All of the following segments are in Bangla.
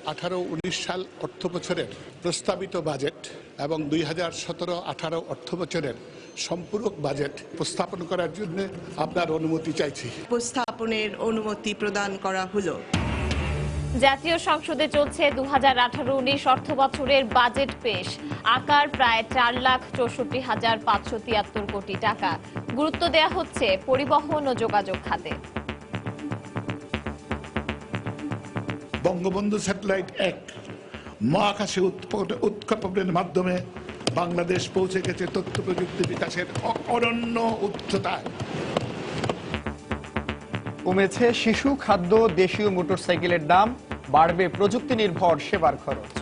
2018-19 সাল অর্থ বছরের প্রস্তাবিত বাজেট এবং 2017-18 অর্থ বছরের সম্পূরক বাজেট উপস্থাপন করার জন্য আপনার অনুমতি চাইছি। উপস্থাপনের অনুমতি প্রদান করা হলো। জাতীয় সংসদে চলছে 2018-19 অর্থ বছরের বাজেট পেশ। আকার প্রায় 4,64,573 কোটি টাকা। গুরুত্ব দেয়া হচ্ছে পরিবহন ও যোগাযোগ খাতে। বঙ্গবন্ধু স্যাটেলাইট 1 মহাকাশে উৎক্ষেপণের মাধ্যমে বাংলাদেশ পৌঁছে গেছে তথ্য প্রযুক্তি বিকাশের অনন্য উচ্চতায়। কমেছে শিশু খাদ্য, দেশীয় মোটরসাইকেলের দাম, বাড়বে প্রযুক্তি নির্ভর সেবার খরচ।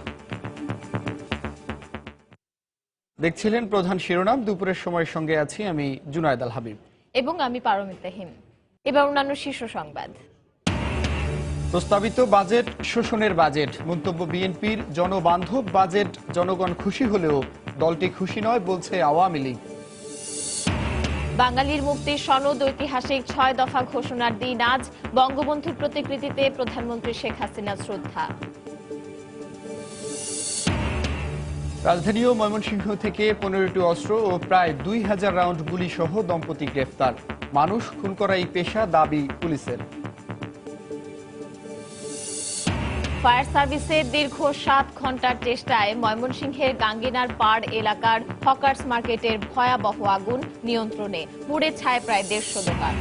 দেখছিলেন প্রধান শিরোনাম। দুপুরের সময়ের সঙ্গে আছি আমি জুনায়েদ আল হাবিব এবং আমি পারমিতা হিম। এবার অন্যান্য শীর্ষ সংবাদ। প্রস্তাবিত বাজেট শোষণের বাজেট। মন্তব্য বিএনপির, জনবান্ধব বাজেট, জনগণ খুশি হলেও দলটি খুশি নয় বলছে আওয়ামী লীগ। বাঙালির মুক্তির সনদ ঐতিহাসিক 6 দফা ঘোষণার দিন আজ। বঙ্গবন্ধুর প্রতিকৃতিতে প্রধানমন্ত্রী শেখ হাসিনার শ্রদ্ধা। রাজধানী ও ময়মনসিংহ থেকে 15টি অস্ত্র ও প্রায় 2000 রাউন্ড গুলি সহ দম্পতি গ্রেফতার। মানুষ খুন করা এই পেশা, দাবি পুলিশের। ফায়ার সার্ভিসের দীর্ঘ 7 ঘন্টার চেষ্টায় ময়মনসিংহের গাঙ্গিনার পাড় এলাকার হকার্স মার্কেটের ভয়াবহ আগুন নিয়ন্ত্রণে। পুড়ে ছায় প্রায় 150 দোকান।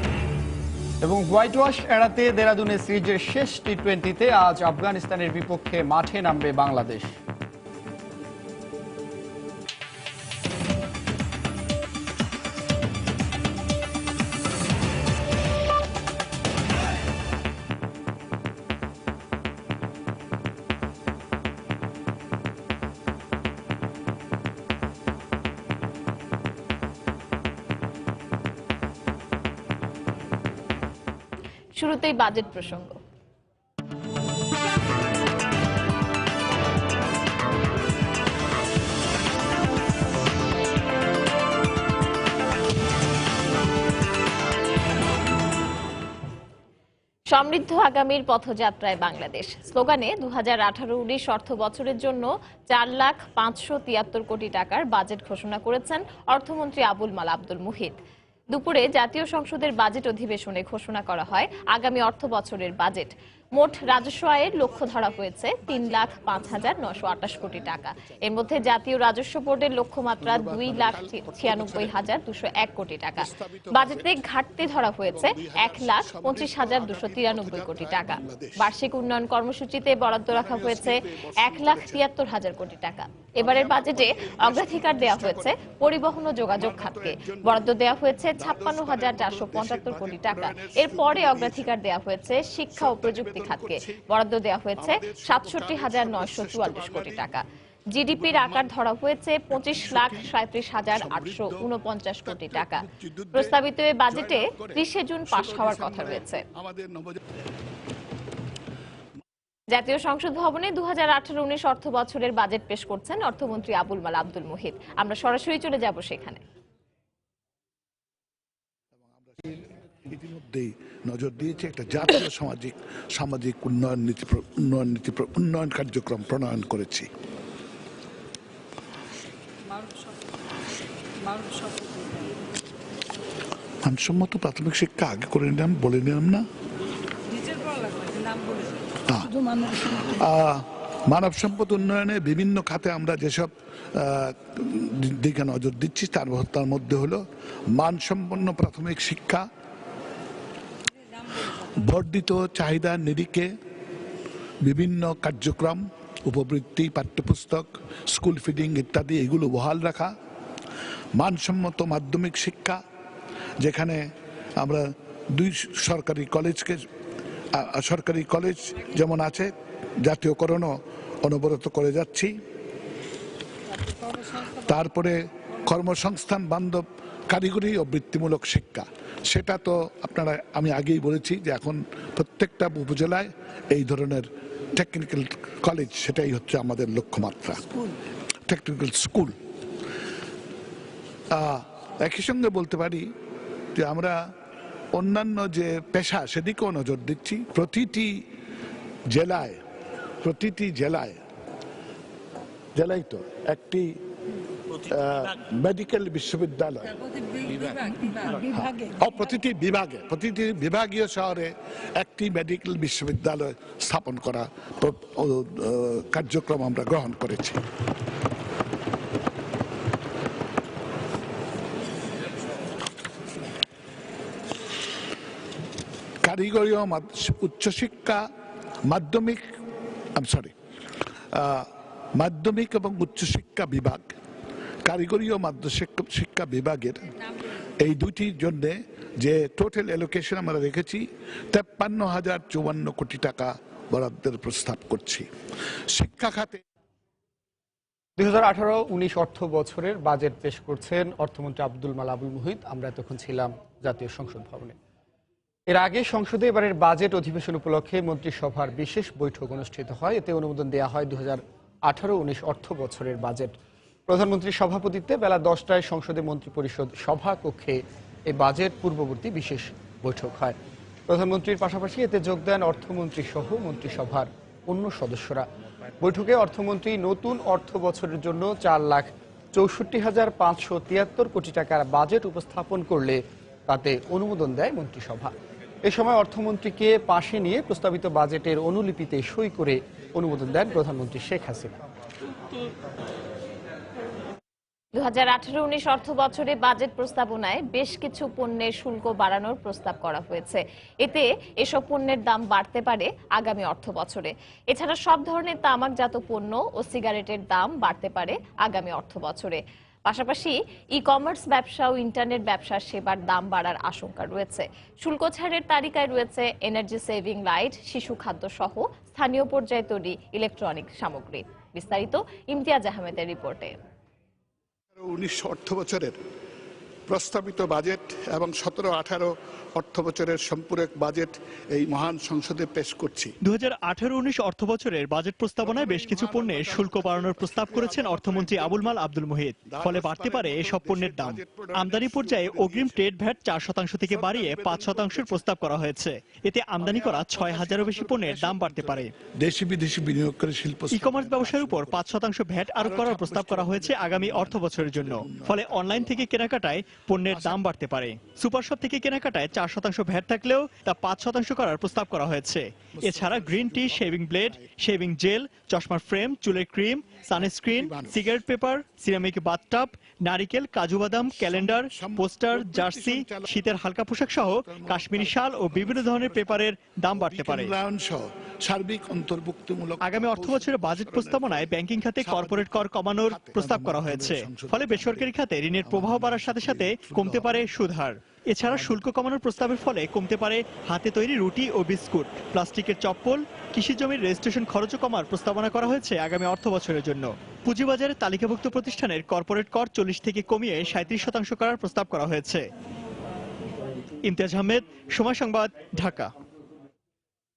এবং হোয়াইট ওয়াশ এড়াতে দেরাদুনে সিরিজের শেষ টি-20তে আজ আফগানিস্তানের বিপক্ষে মাঠে নামবে বাংলাদেশ। শুরুতেই বাজেট প্রসঙ্গ। সমৃদ্ধ আগামীর পথযাত্রায় বাংলাদেশ স্লোগানে 2018-19 অর্থ বছরের জন্য 4,573 কোটি টাকার বাজেট ঘোষণা করেছেন অর্থমন্ত্রী আবুল মাল আব্দুল মুহিত। দুপুরে জাতীয় সংসদের বাজেট অধিবেশনে ঘোষণা করা হয় আগামী অর্থ বছরের বাজেট। মোট রাজস্ব আয়ের লক্ষ্য ধরা হয়েছে 3,05,928 কোটি টাকা। এর মধ্যে জাতীয় রাজস্ব বোর্ডের লক্ষ্যমাত্রা 2,96,201 কোটি টাকা। বাজেটে ঘাটতি ধরা হয়েছে 1,25,293 কোটি টাকা। বার্ষিক উন্নয়ন কর্মসূচিতে বরাদ্দ রাখা হয়েছে 1,73,000 কোটি টাকা। এবারের বাজেটে অগ্রাধিকার দেওয়া হয়েছে পরিবহন ও যোগাযোগ খাতকে। বরাদ্দ দেওয়া হয়েছে 56,475 কোটি টাকা। এরপরে অগ্রাধিকার দেওয়া হয়েছে শিক্ষা ও প্রযুক্তি খাতকে। বরাদ্দ দেওয়া হয়েছে 67,944 কোটি টাকা। জিডিপির আকার ধরা হয়েছে 25,37,849 কোটি টাকা। প্রস্তাবিত এই বাজেটে 30 জুন পাস হওয়ার কথা রয়েছে। জাতীয় সংসদ ভবনে 2018-19 অর্থ বছরের বাজেট পেশ করছেন অর্থমন্ত্রী আবুল মাল আব্দুল মুহিত। আমরা সরাসরি চলে যাব সেখানে। ইতিমধ্যেই নজর দিয়েছে একটা জাতীয় সামাজিক উন্নয়ন কার্যক্রম প্রণয়ন করেছি। মানসম্মত প্রাথমিক শিক্ষা আগে করে নিলাম, বলে নিলাম না। মানব সম্পদ উন্নয়নে বিভিন্ন খাতে আমরা যেসব দিকে নজর দিচ্ছি তার মধ্যে হলো মানসম্পন্ন প্রাথমিক শিক্ষা, বর্ধিত চাহিদার নিরিখে বিভিন্ন কার্যক্রম, উপবৃত্তি, পাঠ্যপুস্তক, স্কুল ফিডিং ইত্যাদি এগুলো বহাল রাখা, মানসম্মত মাধ্যমিক শিক্ষা যেখানে আমরা 2 সরকারি কলেজ যেমন আছে জাতীয়করণও অনবরত করে যাচ্ছি। তারপরে কর্মসংস্থান বান্ধব কারিগরি ও বৃত্তিমূলক শিক্ষা, সেটা তো আপনারা আমি আগেই বলেছি যে এখন প্রত্যেকটা উপজেলায় এই ধরনের টেকনিক্যাল কলেজ, সেটাই হচ্ছে আমাদের লক্ষ্যমাত্রা, টেকনিক্যাল স্কুল। একই সঙ্গে বলতে পারি যে আমরা অন্যান্য যে পেশা সেদিকেও নজর দিচ্ছি। প্রতিটি জেলায় প্রতিটি জেলায় তো একটি মেডিকেল বিশ্ববিদ্যালয়, প্রতিটি বিভাগীয় শহরে একটি মেডিকেল বিশ্ববিদ্যালয় স্থাপন করা কার্যক্রম আমরা গ্রহণ করেছি। কারিগরি ও উচ্চশিক্ষা মাধ্যমিক এবং উচ্চশিক্ষা বিভাগ, কারিগরি ও শিক্ষা বিভাগের এই দুটির জন্য যে টোটাল অ্যালোকেশন আমরা রেখেছি 53,054 কোটি টাকা বরাদ্দের প্রস্তাব করছি। শিক্ষা খাতে 2018-19 অর্থ বছরের বাজেট পেশ করছেন অর্থমন্ত্রী আব্দুল মাল আবুল মুহিত। আমরা তখন ছিলাম জাতীয় সংসদ ভবনে। এর আগে সংসদে এবারের বাজেট অধিবেশন উপলক্ষে মন্ত্রিসভার বিশেষ বৈঠক অনুষ্ঠিত হয়। এতে অনুমোদন দেওয়া হয় 2018-19 অর্থ বছরের বাজেট। প্রধানমন্ত্রীর সভাপতিত্বে বেলা 10টায় সংসদে মন্ত্রিপরিষদ সভা কক্ষে এই বাজেট পূর্ববর্তী বিশেষ বৈঠক হয়। প্রধানমন্ত্রীর পাশাপাশি এতে যোগ দেন অর্থমন্ত্রী সহ মন্ত্রিসভার অন্য সদস্যরা। বৈঠকে অর্থমন্ত্রী নতুন অর্থ বছরের জন্য 4,64,573 কোটি টাকার বাজেট উপস্থাপন করলে তাতে অনুমোদন দেয় মন্ত্রিসভা। এ সময় অর্থমন্ত্রীকে পাশে নিয়ে প্রস্তাবিত বাজেটের অনুলিপিতে সই করে অনুমোদন দেন প্রধানমন্ত্রী শেখ হাসিনা। 2018-19 অর্থ বছরে বাজেট প্রস্তাবনায় বেশ কিছু পণ্যের শুল্ক বাড়ানোর প্রস্তাব করা হয়েছে। এতে এসব পণ্যের দাম বাড়তে পারে আগামী অর্থ বছরে। এছাড়া সব ধরনের তামাকজাত পণ্য ও সিগারেটের দাম বাড়তে পারে আগামী অর্থ বছরে। পাশাপাশি ই কমার্স ব্যবসা ও ইন্টারনেট ব্যবসার সেবার দাম বাড়ার আশঙ্কা রয়েছে। শুল্ক ছাড়ের তালিকায় রয়েছে এনার্জি সেভিং লাইট, শিশু খাদ্য সহ স্থানীয় পর্যায়ে তৈরি ইলেকট্রনিক সামগ্রী। বিস্তারিত ইমতিয়াজ আহমেদের রিপোর্টে। 19 অর্থ বছরের প্রস্তাবিত বাজেট এবং 17-18 অর্থ বছরের সম্পূরক বাজেট এই মহান সংসদে পেশ করছি। 2018-19 অর্থ বছরের বাজেট প্রস্তাবনায় বেশ কিছু পণ্যের শুল্ক বাড়ানোর প্রস্তাব করেছেন অর্থমন্ত্রী আবুল মাল আব্দুল মুহিত। ফলে বাড়তে পারে এসব পণ্যের দাম। আমদানি পর্যায়ে অগ্রিম ট্রেড ভ্যাট 4% থেকে বাড়িয়ে 5% প্রস্তাব করা হয়েছে। এতে আমদানি করা 6,000-এরও বেশি পণ্যের দাম বাড়তে পারে। দেশি বিদেশি বিনিয়োগকারী শিল্প ই কমার্স ব্যবসার উপর 5% ভ্যাট আরোপ করার প্রস্তাব করা হয়েছে আগামী অর্থ বছরের জন্য। ফলে অনলাইন থেকে কেনাকাটায় পণ্যের দাম বাড়তে পারে। সুপার শপ থেকে কেনাকাটায় 4% ভ্যাট থাকলেও তা 5% করার প্রস্তাব করা হয়েছে। এছাড়া green tea, shaving blade, shaving jail, চশমার ফ্রেম, চুলের cream, sunscreen, cigarette paper, ceramic bathtub, নারিকেল, কাজু বাদাম, ক্যালেন্ডার, পোস্টার, জার্সি, শীতের হালকা পোশাক সহ কাশ্মীরি শাল ও বিভিন্ন ধরনের পেপারের দাম বাড়তে পারে। সার্বিক অন্তর্ভুক্তিমূলক আগামী অর্থ বছরের বাজেট প্রস্তাবনায় ব্যাংকিং খাতে কর্পোরেট কর কমানোর প্রস্তাব করা হয়েছে। ফলে বেসরকারি খাতে ঋণের প্রবাহ বাড়ার সাথে সাথে কমতে পারে সুদ হার। এছাড়া শুল্ক কমানোর প্রস্তাবের ফলে কমতে পারে হাতে তৈরি রুটি ও বিস্কুট, প্লাস্টিকের চপ্পল, কৃষি জমির রেজিস্ট্রেশন খরচও কমার প্রস্তাবনা করা হয়েছে আগামী অর্থ বছরের জন্য। পুঁজিবাজারে তালিকাভুক্ত প্রতিষ্ঠানের কর্পোরেট কর 40 থেকে কমিয়ে 37% করার প্রস্তাব করা হয়েছে। ইমতিয়াজ আহমেদ, সময় সংবাদ, ঢাকা।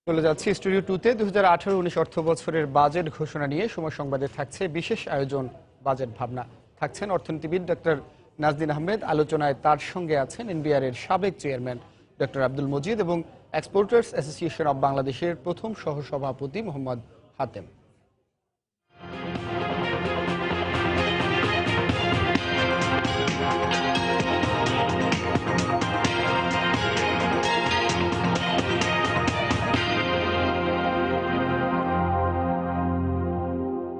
চলে যাচ্ছি স্টুডিও 2-তে। 2018-19 অর্থ বছরের বাজেট ঘোষণা নিয়ে সময় সংবাদে থাকছে বিশেষ আয়োজন বাজেট ভাবনা। থাকছেন অর্থনীতিবিদ ডক্টর নাজদিন আহমেদ। আলোচনায় তার সঙ্গে আছেন এনবিআর এর সাবেক চেয়ারম্যান ডক্টর আব্দুল মজিদ এবং এক্সপোর্টার্স অ্যাসোসিয়েশন অব বাংলাদেশের প্রথম সহসভাপতি মোহাম্মদ হাতেম।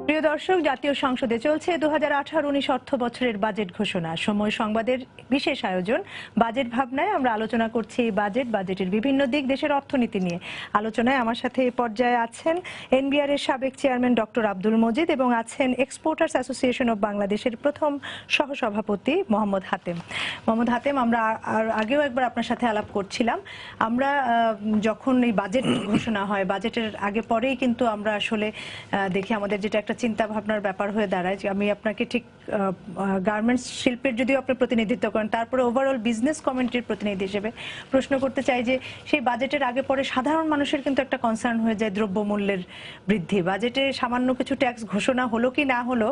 প্রিয় দর্শক, জাতীয় সংসদে চলছে 2018-19 অর্থ বছরের বাজেট ঘোষণা। সময় সংবাদের বিশেষ আয়োজন বাজেট ভাবনায় আমরা আলোচনা করছি বাজেটের বিভিন্ন দিক, দেশের অর্থনীতি নিয়ে। আলোচনায় আমার সাথে এই পর্যায়ে আছেন এনবিআর এর সাবেক চেয়ারম্যান ডক্টর আব্দুল মজিদ এবং আছেন এক্সপোর্টার্স অ্যাসোসিয়েশন অব বাংলাদেশের প্রথম সহসভাপতি মোহাম্মদ হাতেম। মোহাম্মদ হাতেম, আমরা আগেও একবার আপনার সাথে আলাপ করছিলাম। আমরা যখন এই বাজেট ঘোষণা হয়, বাজেটের আগে পরেই কিন্তু আমরা আসলে দেখি আমাদের যেটা একটা চিন্তা ভাবনার ব্যাপার হয়ে দাঁড়ায় যে আমি আপনাকে ঠিক গার্মেন্টস শিল্পের যদিও আপনি প্রতিনিধিত্ব করেন, তারপরে ওভারঅল বিজনেস কমিউনিটির প্রতিনিধি হিসেবে প্রশ্ন করতে চাই যে সেই বাজেটের আগে পরে সাধারণ মানুষের কিন্তু একটা কনসার্ন হয়ে যায় দ্রব্যমূল্যের বৃদ্ধি। বাজেটে সামান্য কিছু ট্যাক্স ঘোষণা হলো কি না হলো,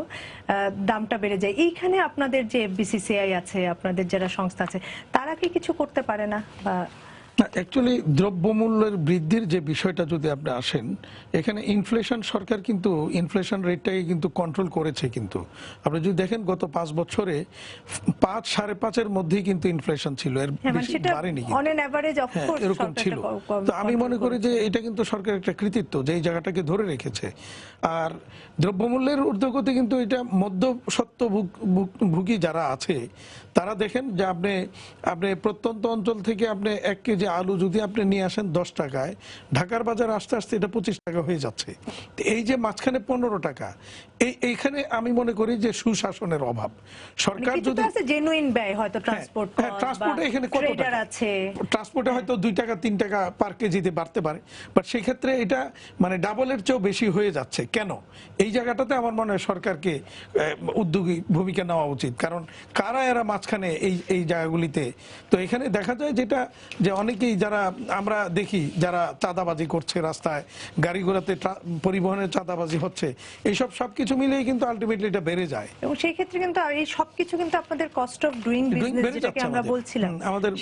দামটা বেড়ে যায়। এইখানে আপনাদের যে বিসিসিআই আছে, আপনাদের যারা সংস্থা আছে, তারা কি কিছু করতে পারে না? না, অ্যাকচুয়ালি দ্রব্যমূল্যের বৃদ্ধির যে বিষয়টা যদি আপনি আসেন, এখানে ইনফ্লেশন, সরকার কিন্তু ইনফ্লেশন রেটটাকে কিন্তু কন্ট্রোল করেছে। কিন্তু আপনি যদি দেখেন গত 5 বছরে 5-5.5-এর মধ্যেই কিন্তু ইনফ্লেশন ছিল, এর বেশি বাড়েনি কিন্তু। On an average of course এরকম ছিল। তো আমি মনে করি যে এটা কিন্তু সরকারের একটা কৃতিত্ব যে এই জায়গাটাকে ধরে রেখেছে। আর দ্রব্যমূল্যের ঊর্ধ্বগতি কিন্তু এটা মধ্যস্বত্বভোগী যারা আছে তারা দেখেন যে আপনি প্রত্যন্ত অঞ্চল থেকে আপনি 1 কেজি আলু যদি আপনি নিয়ে আসেন 10 টাকায়, ঢাকার বাজার আস্তে আস্তে এটা 25 টাকা হয়ে যাচ্ছে। তো এই যে মাঝখানে 15 টাকা, এইখানে আমি মনে করি যে সুশাসনের অভাব। সরকার যদি জেনুইন ব্যয় হয়তো ট্রান্সপোর্ট ট্রান্সপোর্টে এখানে কত টাকা আছে, ট্রান্সপোর্টে হয়তো 2 টাকা 3 টাকা পার কেজিতে বাড়তে পারে, বাট সেই ক্ষেত্রে এটা মানে ডাবলের চেয়েও বেশি হয়ে যাচ্ছে। কেন? এই জায়গাটাতে আমার মনে হয় সরকারকে উদ্যোগী ভূমিকা নেওয়া উচিত। কারণ কারা এরা মাঝখানে এই জায়গাগুলিতে। তো এখানে দেখা যায় যেটা যে অনেকেই যারা আমরা দেখি যারা চাঁদাবাজি করছে, রাস্তায় গাড়ি ঘোড়াতে পরিবহনের চাঁদাবাজি হচ্ছে, এইসব সবকিছু মিলেই কিন্তু আলটিমেটলি এটা বেড়ে যায়। এবং সেই ক্ষেত্রে কিন্তু এই সবকিছু কিন্তু আপনাদের কস্ট অফ ডুইং বিজনেস যেটাকে আমরা বলছিলাম,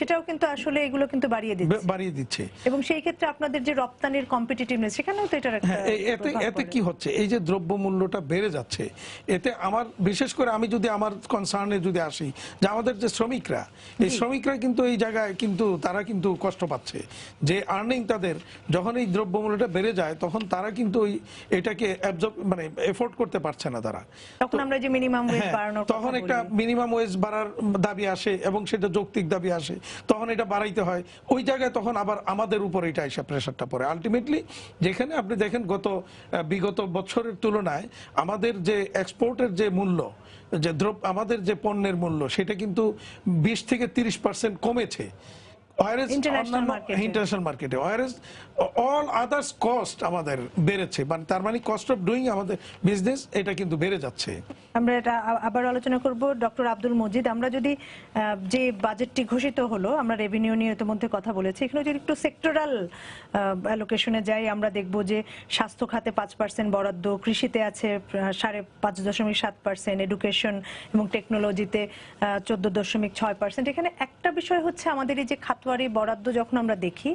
সেটাও কিন্তু আসলে এগুলো কিন্তু বাড়িয়ে দিচ্ছে। এবং সেই ক্ষেত্রে আপনাদের যে রপ্তানির কম্পিটিটিভনেস, সেখানেও তো এটার একটা এতে কি হচ্ছে, এই যে দ্রব্যমূল্যটা বেড়ে যাচ্ছে, এতে আমার বিশেষ করে আমি যদি আমার কনসার্নে যদি আসি যে আমাদের যে শ্রমিকরা, এই শ্রমিকরা কিন্তু এই জায়গায় কিন্তু তারা কিন্তু কষ্ট পাচ্ছে। যে আর্নিং তাদের যখন এই দ্রব্যমূল্যটা বেড়ে যায় তখন তারা কিন্তু এটাকে মানে এফোর্ড করতে পারছে না তারা। তখন আমরা যে মিনিমাম ওয়েজ বাড়ানোর তখন একটা মিনিমাম ওয়েজ বাড়ার দাবি আসে এবং সেটা যৌক্তিক দাবি আসে, তখন এটা বাড়াইতে হয়। ওই জায়গায় তখন আবার আমাদের উপর এটা এসে প্রেশারটা পড়ে। আলটিমেটলি যেখানে আপনি দেখেন বিগত বছরের তুলনায় আমাদের যে এক্সপোর্টের যে মূল্য, যে আমাদের যে পণ্যের মূল্য, সেটা কিন্তু 20 থেকে 30% কমেছে ইন্টারন্যাশনাল মার্কেটে। অল আদার্স কস্ট আমাদের বেড়েছে, মানে তার মানে কস্ট অফ ডুইং আমাদের বিজনেস এটা কিন্তু বেড়ে যাচ্ছে। আমরা এটা আবার আলোচনা করব ডক্টর আব্দুল মজিদ। আমরা যদি যে বাজেটটি ঘোষিত হলো, আমরা রেভিনিউ নিয়ে ইতিমধ্যে কথা বলেছি, এখানে যদি একটু সেক্টরাল অ্যালোকেশনে যাই, আমরা দেখব যে স্বাস্থ্য খাতে 5% বরাদ্দ, কৃষিতে আছে 5.7%, এডুকেশন এবং টেকনোলজিতে 14.6%। এখানে একটা বিষয় হচ্ছে আমাদের এই যে খাতওয়ারি বরাদ্দ যখন আমরা দেখি,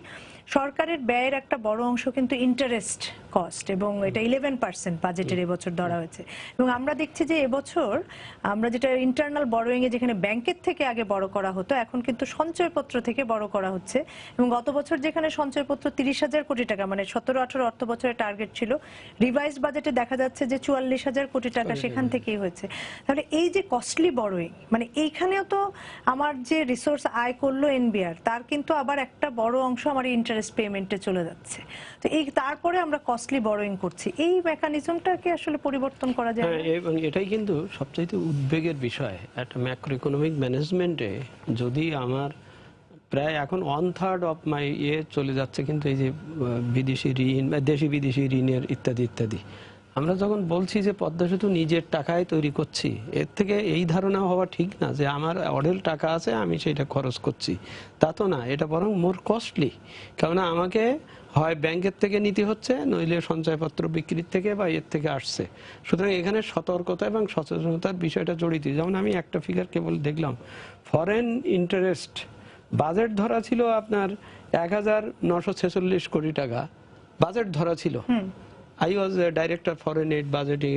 সরকারের ব্যয়ের একটা বড় অংশ কিন্তু ইন্টারেস্ট কস্ট, এবং এটা 11% বাজেটের এবছর ধরা হয়েছে। এবং আমরা দেখছি যে এবছর আমরা যেটা ইন্টারনাল বড়োয়িং এ যেখানে ব্যাংকের থেকে আগে বড় করা হতো, এখন কিন্তু সঞ্চয়পত্র থেকে বড় করা হচ্ছে। এবং গত বছর যেখানে সঞ্চয়পত্র 30,000 কোটি টাকা, মানে 17-18 অর্থ বছরের টার্গেট ছিল, রিভাইজ বাজেটে দেখা যাচ্ছে যে 44,000 কোটি টাকা সেখান থেকেই হয়েছে। তাহলে এই যে কস্টলি বড়োয়িং, মানে এইখানেও তো আমার যে রিসোর্স আয় করলো এনবিআর, তার কিন্তু আবার একটা বড় অংশ আমার ইন্টারেস্ট পেমেন্টে চলে যাচ্ছে। তো তারপরে আমরা কস্টলি বড়োয়িং করছি, এই মেকানিজমটাকে আসলে পরিবর্তন করা যায়। এবং এটাই কিন্তু সবচাইতে উদ্বেগের বিষয় একটা ম্যাক্রো ইকোনমিক ম্যানেজমেন্টে। যদি আমার প্রায় এখন 1/3 অফ মাই চলে যাচ্ছে কিন্তু এই যে বিদেশি ঋণ বা দেশি বিদেশি ঋণের ইত্যাদি ইত্যাদি। আমরা যখন বলছি যে পদ্মা সেতু নিজের টাকায় তৈরি করছি, এর থেকে এই ধারণা হওয়া ঠিক না যে আমার অঢেল টাকা আছে আমি সেটা খরচ করছি, তা তো না। এটা বরং মোর কস্টলি, কেননা আমাকে হয় ব্যাংকের থেকে নিতে হচ্ছে, নইলে সঞ্চয়পত্র বিক্রির থেকে বা এর থেকে আসছে। সুতরাং এখানে সতর্কতা এবং সচেতনতার বিষয়টা জড়িত। যেমন আমি একটা ফিগার কেবল দেখলাম, ফরেন ইন্টারেস্ট বাজেট ধরা ছিল আপনার 1,946 কোটি টাকা বাজেট ধরা ছিল। I was a director foreign aid budgeting.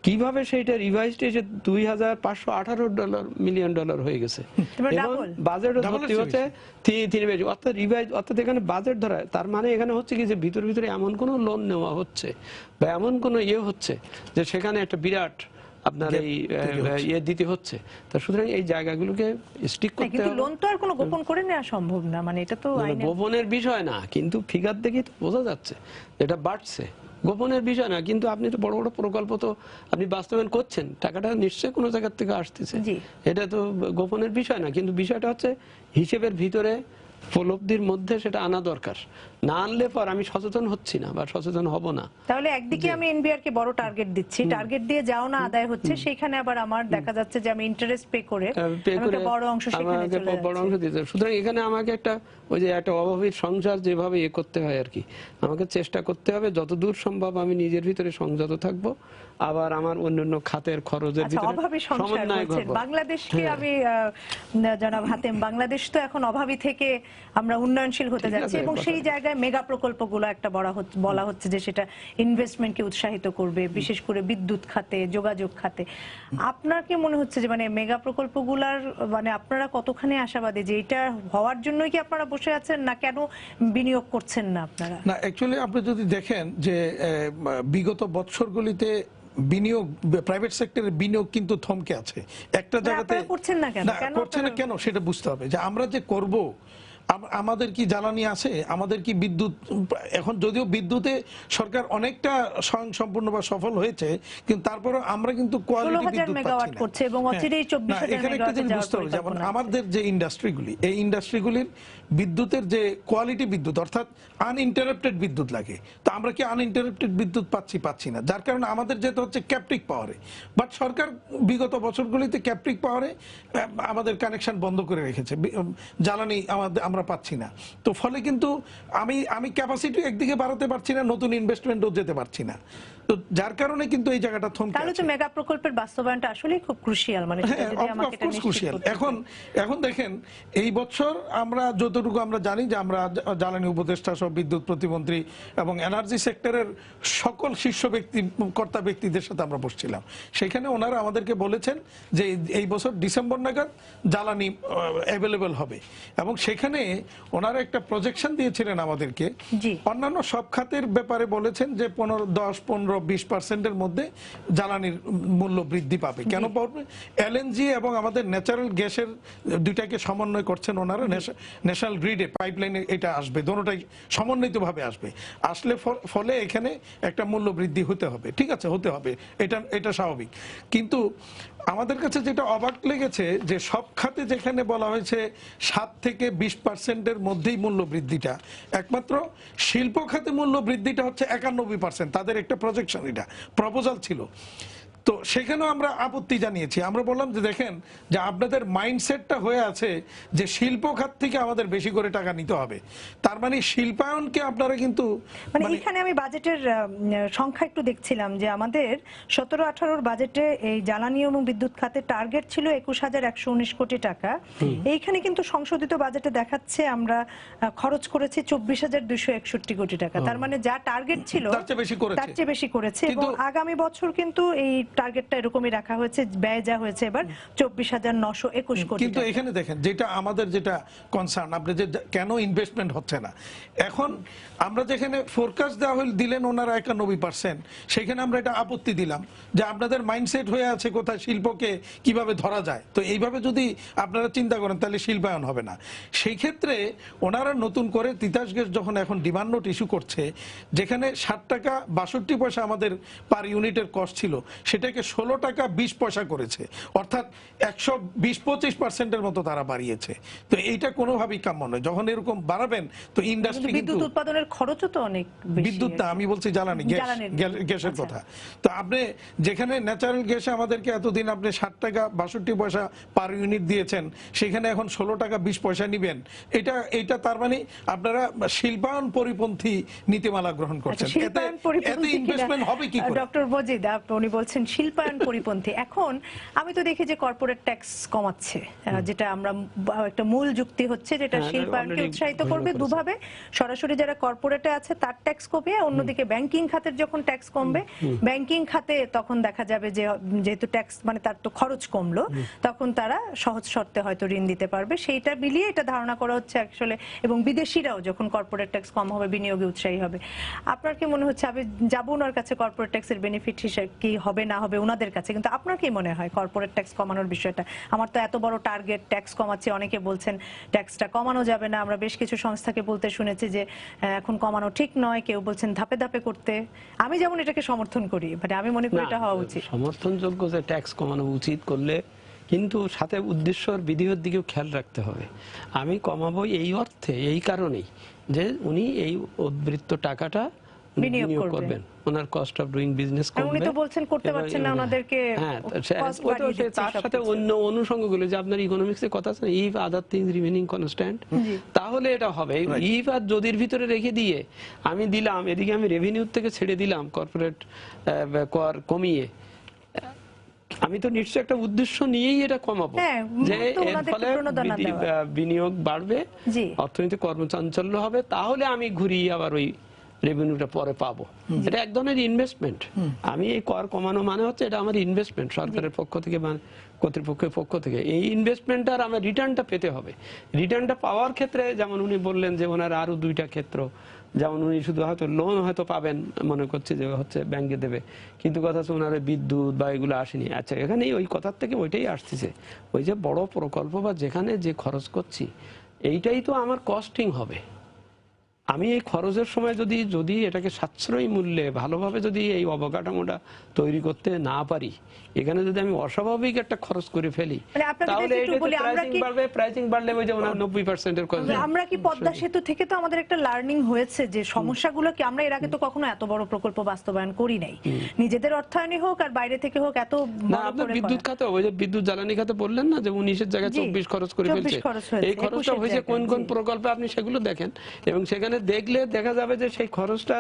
কিভাবে সেইটা রিভাইজড এসে $2,518 মিলিয়ন হয়ে গেছে, এবং বাজেট ভর্তি হচ্ছে 3 বেশি, অর্থাৎ রিভাইজ, অর্থাৎ এখানে বাজেট ধরা। তার মানে এখানে হচ্ছে কি যে ভিতরে এমন কোনো লোন নেওয়া হচ্ছে বা এমন কোনো হচ্ছে যে সেখানে একটা বিরাট আপনার এই দিতে হচ্ছে। তা সুতরাং এই জায়গাগুলোকে স্টিক করতে হবে। লোন তো আর কোনো গোপন করে নেওয়া সম্ভব না, মানে এটা তো গোপনের বিষয় না, কিন্তু ফিগার দেখি তো বোঝা যাচ্ছে এটা বাড়ছে, গোপনের বিষয় না। কিন্তু আপনি তো বড় বড় প্রকল্প তো আপনি বাস্তবায়ন করছেন, টাকাটা নিশ্চয়ই কোনো জায়গা থেকে আসতেছে, এটা তো গোপনের বিষয় না। কিন্তু বিষয়টা হচ্ছে হিসেবের ভিতরে উপলব্ধির মধ্যে সেটা আনা দরকার। না আনলে পর আমি সচেতন হচ্ছি না বা সচেতন হব না। তাহলে একদিকে আমি এনবিআর কে বড় টার্গেট দিচ্ছি, টার্গেট দিয়ে যাও না আদায় হচ্ছে, সেখানে আবার আমার দেখা যাচ্ছে যে আমি ইন্টারেস্ট পে করে আমাকে বড় অংশ সেখানে চলে যাচ্ছে। সুতরাং এখানে আমাকে একটা ওই যে একটা অভাবীর সংসার যেভাবে করতে হয় আর কি, আমাকে চেষ্টা করতে হবে যতদূর সম্ভব আমি নিজের ভিতরে সংযত থাকবো, আবার আমার অন্যান্য খাতের খরচের ভিতরে সমন্বয় করব। বাংলাদেশকে আমি জনাব হাতেম, বাংলাদেশ তো এখন অভাবী থেকে আমরা উন্নয়নশীল হতে ঠিক যাচ্ছি আছে, এবং কথা সেই জায়গায় মেগা প্রকল্পগুলো একটা বলা হচ্ছে যে সেটা ইনভেস্টমেন্টকে উৎসাহিত করবে, বিশেষ করে বিদ্যুৎ খাতে, যোগাযোগ খাতে। আপনার কি মনে হচ্ছে যে মানে মেগা প্রকল্পগুলার মানে আপনারা কতখানি আশাবাদী যে এটা হওয়ার জন্যই কি আপনারা বসে আছেন, না কেন বিনিয়োগ করছেন না আপনারা? না, অ্যাকচুয়ালি আপনি যদি দেখেন যে বিগত বছরগুলিতে বিনিয়োগ, প্রাইভেট সেক্টরের বিনিয়োগ কিন্তু থমকে আছে একটা জায়গাতে। আপনারা করছেন না কেন? কেন করছে না কেন সেটা বুঝতে হবে, যে আমরা যে করব, আমাদের কি জ্বালানি আছে, আমাদের কি বিদ্যুৎ, এখন যদিও বিদ্যুতে সরকার অনেকটা স্বয়ংসম্পূর্ণ বা সফল হয়েছে, কিন্তু তারপরে আমরা কিন্তু কোয়ালিটি 16,000 বিদ্যুৎ মেগাওয়াট পাচ্ছি না। করছে এবং অচিরেই না, 24,000 এখানে একটা জিনিস বুঝতে হবে, যেমন আমাদের যে ইন্ডাস্ট্রিগুলি, এই ইন্ডাস্ট্রিগুলির বিদ্যুতের যে কোয়ালিটি বিদ্যুৎ, অর্থাৎ আনইন্টারাপ্টেড বিদ্যুৎ লাগে, তো আমরা কি আনইন্টারাপ্টেড বিদ্যুৎ পাচ্ছি না, যার কারণে আমাদের যেতে হচ্ছে ক্যাপটিক পাওয়ারে। বাট সরকার বিগত বছরগুলিতে ক্যাপটিক পাওয়ারে আমাদের কানেকশন বন্ধ করে রেখেছে, জ্বালানি আমরা পাচ্ছি না। তো ফলে কিন্তু আমি ক্যাপাসিটি একদিকে বাড়াতে পারছি না, নতুন ইনভেস্টমেন্টও যেতে পারছি না, তো যার কারণে কিন্তু এই জায়গাটা থমকে তাহলে তো আছে। মেগা প্রকল্পের বাস্তবায়নটা আসলেই খুব ক্রুশিয়াল, মানে সেটা যদি আমাকে এটা নিশ্চিত ক্রুশিয়াল। করতে হয়। এখন দেখেন, এই বছর আমরা যতটুকু আমরা জানি যে আমরা জ্বালানি উপদেষ্টা সহ বিদ্যুৎ প্রতিমন্ত্রী এবং এনার্জি সেক্টরের সকল শীর্ষ কর্তা ব্যক্তিদের সাথে আমরা বসছিলাম, সেখানে ওনারা আমাদেরকে বলেছেন যে এই বছর ডিসেম্বর নাগাদ জ্বালানি অ্যাভেলেবল হবে, এবং সেখানে ওনারা একটা প্রজেকশন দিয়েছিলেন আমাদেরকে। জি। অন্যান্য সব খাতের ব্যাপারে বলেছেন যে 10-15-20% মধ্যে জ্বালানির মূল্য বৃদ্ধি পাবে। কেন পাবে? এলএনজি এবং আমাদের ন্যাচারাল গ্যাসের দুইটাকে সমন্বয় করছেন ওনারা, ন্যাশনাল গ্রিডে পাইপলাইনে এটা আসবে, দোনোটাই সমন্বিতভাবে আসবে, আসলে ফলে এখানে একটা মূল্য বৃদ্ধি হতে হবে, ঠিক আছে, হতে হবে, এটা স্বাভাবিক। কিন্তু আমাদের কাছে যেটা অবাক লেগেছে যে সব খাতে যেখানে বলা হয়েছে 7 থেকে 20% মধ্যেই মূল্য বৃদ্ধিটা, একমাত্র শিল্প খাতে মূল্য বৃদ্ধিটা হচ্ছে 91%, তাদের একটা প্রজেকশন, এটা প্রপোজাল ছিল। তো সেখানেও আমরা আপত্তি জানিয়েছি, আমরা বললাম যে দেখেন, যে আপনাদের মাইন্ডসেটটা হয়ে আছে যে শিল্প খাত থেকে আমাদের বেশি করে টাকা নিতে হবে, তার মানে শিল্পায়নকে আপনারা কিন্তু মানে এখানে আমি বাজেটের সংখ্যা একটু দেখছিলাম যে আমাদের 17-18 বাজেটে এই জ্বালানি এবং বিদ্যুৎ খাতে টার্গেট ছিল 21,119 কোটি টাকা। এইখানে কিন্তু সংশোধিত বাজেটে দেখাচ্ছে আমরা খরচ করেছি 24,261 কোটি টাকা। তার মানে যা টার্গেট ছিল তার চেয়ে বেশি করেছে। এবং আগামী বছর কিন্তু এই টার্গেটটা এরকমই রাখা হয়েছে, ব্যয় যা হয়েছে এবার 24,921 কোটি। কিন্তু এখানে দেখেন, যেটা আমাদের যেটা কনসার্ন, আপনি যে কেন ইনভেস্টমেন্ট হচ্ছে না, এখন আমরা যেখানে ফোরকাস্ট দেওয়া দিলেন ওনারা 91%, সেখানে আমরা এটা আপত্তি দিলাম যে আপনাদের মাইন্ডসেট হয়ে আছে কোথায় শিল্পকে কিভাবে ধরা যায়, তো এইভাবে যদি আপনারা চিন্তা করেন তাহলে শিল্পায়ন হবে না। সেই ক্ষেত্রে ওনারা নতুন করে তিতাস গ্যাস যখন এখন ডিমান্ড নোট ইস্যু করছে, যেখানে 60 টাকা 62 পয়সা আমাদের পার ইউনিটের কস্ট ছিল, সেটাকে 16 টাকা 20 পয়সা করেছে, অর্থাৎ 120-25% মতো তারা বাড়িয়েছে। তো এইটা কোনোভাবেই কাম্য নয়, যখন এরকম বাড়াবেন তো ইন্ডাস্ট্রি বিদ্যুৎ উৎপাদনের খরচও তো অনেক বেশি। বিদ্যুৎ না, আমি বলছি জ্বালানি গ্যাসের কথা। তো আপনি যেখানে ন্যাচারাল গ্যাসে আমাদেরকে এতদিন আপনি 60 টাকা 62 পয়সা পার ইউনিট দিয়েছেন, সেখানে এখন 16 টাকা 20 পয়সা নিবেন, এটা তার মানে আপনারা শিল্পায়ন পরিপন্থী নীতিমালা গ্রহণ করছেন। এতে ইনভেস্টমেন্ট হবে কি করে? ডক্টর মজিদ, উনি বলছেন শিল্পায়ন পরিপন্থী। এখন আমি তো দেখি যে কর্পোরেট ট্যাক্স কমাচ্ছে, যেটা আমরা একটা মূল যুক্তি হচ্ছে যেটা শিল্পায়নকে উৎসাহিত করবে দুভাবে। সরাসরি যারা কর্পোরেটে আছে তার ট্যাক্স কমবে, অন্যদিকে ব্যাংকিং খাতের যখন ট্যাক্স কমবে, ব্যাংকিং খাতে তখন দেখা যাবে যে যেহেতু ট্যাক্স মানে তার তো খরচ কমলো, তখন তারা সহজ শর্তে হয়তো ঋণ দিতে পারবে। সেইটা মিলিয়ে এটা ধারণা করা হচ্ছে আসলে, এবং বিদেশিরাও যখন কর্পোরেট ট্যাক্স কম হবে বিনিয়োগে উৎসাহী হবে। আপনার কি মনে হচ্ছে, আমি যাবো ওনার কাছে কর্পোরেট ট্যাক্সের বেনিফিট হিসেবে কি হবে না হবে ওনাদের কাছে, কিন্তু আপনার কি মনে হয় কর্পোরেট ট্যাক্স কমানোর বিষয়টা? আমার তো এত বড় টার্গেট, ট্যাক্স কমাচ্ছে, অনেকে বলছেন ট্যাক্সটা কমানো যাবে না, আমরা বেশ কিছু সংস্থাকে বলতে শুনেছি যে এখন কমানো ঠিক নয়, কেউ বলছেন ধাপে ধাপে করতে। আমি যেমন এটাকে সমর্থন করি, বাট আমি মনে করি এটা হওয়া উচিত। সমর্থনযোগ্য যে ট্যাক্স কমানো উচিত করলে, কিন্তু সাথে উদ্দেশ্যর বিধির দিকেও খেয়াল রাখতে হবে। আমি কমাবো এই অর্থে, এই কারণেই যে উনি এই উদ্বৃত্ত টাকাটা বিনিয়োগ করবেন, ওনার কস্ট অফ ডুইং বিজনেস কমবে। উনি তো বলছেন করতে পারছেন না, ওনাদেরকে তার সাথে অন্য অনুষঙ্গগুলো, যে আপনার ইকোনমিক্সের কথা আছে, if other things remaining constant, তাহলে এটা হবে। ইফ আর যদির ভিতরে রেখে দিয়ে আমি দিলাম, এদিকে আমি রেভিনিউ থেকে ছেড়ে দিলাম কর্পোরেট কর কমিয়ে, আমি তো নিশ্চয়ই একটা উদ্দেশ্য নিয়েই এটা কমাবো, হ্যাঁ, যে তো এর ওনাদেরকে ফলে প্রণোদনা দেওয়া। বিনিয়োগ বাড়বে, জি। অর্থনীতি কর্মচাঞ্চল্য হবে, তাহলে আমি ঘুরিয়ে আবার ওই রেভিনিউটা পরে পাবো। এটা এক ধরনের ইনভেস্টমেন্ট। আমি এই কর কমানো মানে হচ্ছে এটা আমার ইনভেস্টমেন্ট, সরকারের পক্ষ থেকে বা কর্তৃপক্ষের পক্ষ থেকে। এই ইনভেস্টমেন্টটার আমার রিটার্নটা পেতে হবে। রিটার্নটা পাওয়ার ক্ষেত্রে যেমন উনি বললেন যে ওনার আরো 2টা ক্ষেত্র, যেমন উনি শুধু হয়তো লোন হয়তো পাবেন মনে করছে যে হচ্ছে ব্যাংকে দেবে, কিন্তু কথা হচ্ছে ওনার বিদ্যুৎ বা এগুলো আসেনি। আচ্ছা, এখানেই ওই কথার থেকে ওইটাই আসতেছে, ওই যে বড় প্রকল্প বা যেখানে যে খরচ করছি এইটাই তো আমার কস্টিং হবে। আমি এই খরচের সময় যদি এটাকে সাশ্রয়ী মূল্যে ভালোভাবে যদি এই অবকাঠামোটা তৈরি করতে না পারি, এখানে যদি আমি অস্বাভাবিক একটা খরচ করে ফেলি, মানে আপনাকে তাহলে একটু এটা বলি, আমরা প্রাইসিং কি- বাড়বে, প্রাইসিং বাড়লে ওই যে ওনার 90% এর খরচ। আমরা কি পদ্মা সেতু থেকে তো আমাদের একটা লার্নিং হয়েছে যে সমস্যাগুলো কি, আমরা এর আগে তো কখনো এত বড় প্রকল্প বাস্তবায়ন করি নাই, নিজেদের অর্থায়নে হোক আর বাইরে থেকে হোক, এত না, বড় আপনার করে বিদ্যুৎ করা। খাতে, ওই যে বিদ্যুৎ জ্বালানি খাতে বললেন না যে 19-এর জায়গায় জি, 24 খরচ করে 24 ফেলছে। খরচ হয়েছে, এই খরচটা 21-এর হয়েছে কোন কোন জায়গায়, জি। প্রকল্পে আপনি সেগুলো দেখেন, এবং সেখানে দেখলে দেখা যাবে যে সেই খরচটা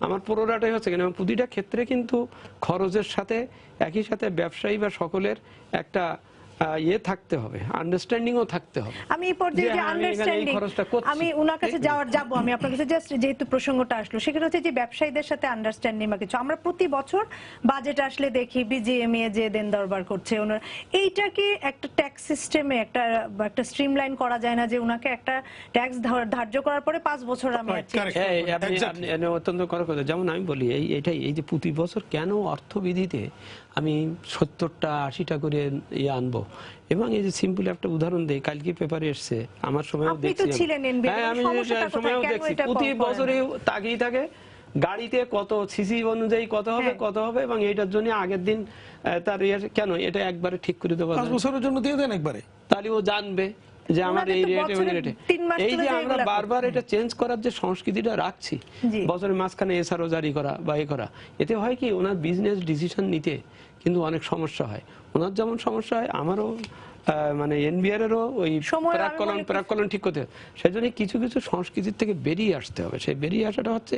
আমার পুরোটাই হচ্ছে কিনা। এবং প্রতিটা ক্ষেত্রে কিন্তু খরচের সাথে একই সাথে ব্যবসায়ী বা সকলের একটা ইয়ে থাকতে হবে, আন্ডারস্ট্যান্ডিংও থাকতে হবে। আমি এই পর্যায়ে যে যে হ্যাঁ, আমি এখানে এই আন্ডারস্ট্যান্ডিং, খরচটা করছি। আমি ওনার কাছে যাবো, আমি আপনার কাছে জাস্ট যেহেতু প্রসঙ্গটা আসলো, সেখানে হচ্ছে যে ব্যবসায়ীদের সাথে আন্ডারস্ট্যান্ডিং বা কিছু, আমরা প্রতি বছর বাজেট আসলে দেখি বিজিএমইএ যে দেন দরবার করছে ওনার, এইটা কি একটা ট্যাক্স সিস্টেমে একটা স্ট্রিমলাইন করা যায় না, যে ওনাকে একটা ট্যাক্স ধার্য করার পরে 5 বছর আমি আর change Correct. হ্যাঁ, Exactly. আপনি অত্যন্ত করা কথা। যেমন আমি বলি এই যে প্রতি বছর কেন অর্থবিধিতে আমি 70টা 80টা করে ইয়ে আনবো, এবং এই যে সিম্পল একটা উদাহরণ দেই, কালকে পেপারে এসছে, আমার সময়ও আপনি তো দেখছি ছিলেন NBR, হ্যাঁ, আমি সমস্যাটা কোথায়? সময়ও কেন দেখছি এটা প্রতি কম করেন? বছরই তাকিয়ে থাকে গাড়িতে কত সিসি অনুযায়ী কত হবে হ্যাঁ। কত হবে, এবং এইটার জন্য আগের দিন তার কেন এটা একবারে ঠিক করে দেওয়া 5 যায় না? বছরের জন্য দিয়ে দেন একবারে। তাহলে ও জানবে যে আমার ওনাদের এই তো রেট এবং বছরে রেটে। 3 মাস এই চলে যে যায় আমরা এগুলা বারবার এটা চেঞ্জ করার যে সংস্কৃতিটা রাখছি, জি। বছরের মাঝখানে এসআরও জারি করা বা এ করা, এতে হয় কি ওনার বিজনেস ডিসিশন নিতে কিন্তু অনেক সমস্যা হয়। ওনার যেমন সমস্যা হয়, আমারও মানে এনবিআর এরও ওই সময় প্রাক্কলন ঠিক করতে হবে। সেই জন্য কিছু কিছু সংস্কৃতির থেকে বেরিয়ে আসতে হবে। সেই বেরিয়ে আসাটা হচ্ছে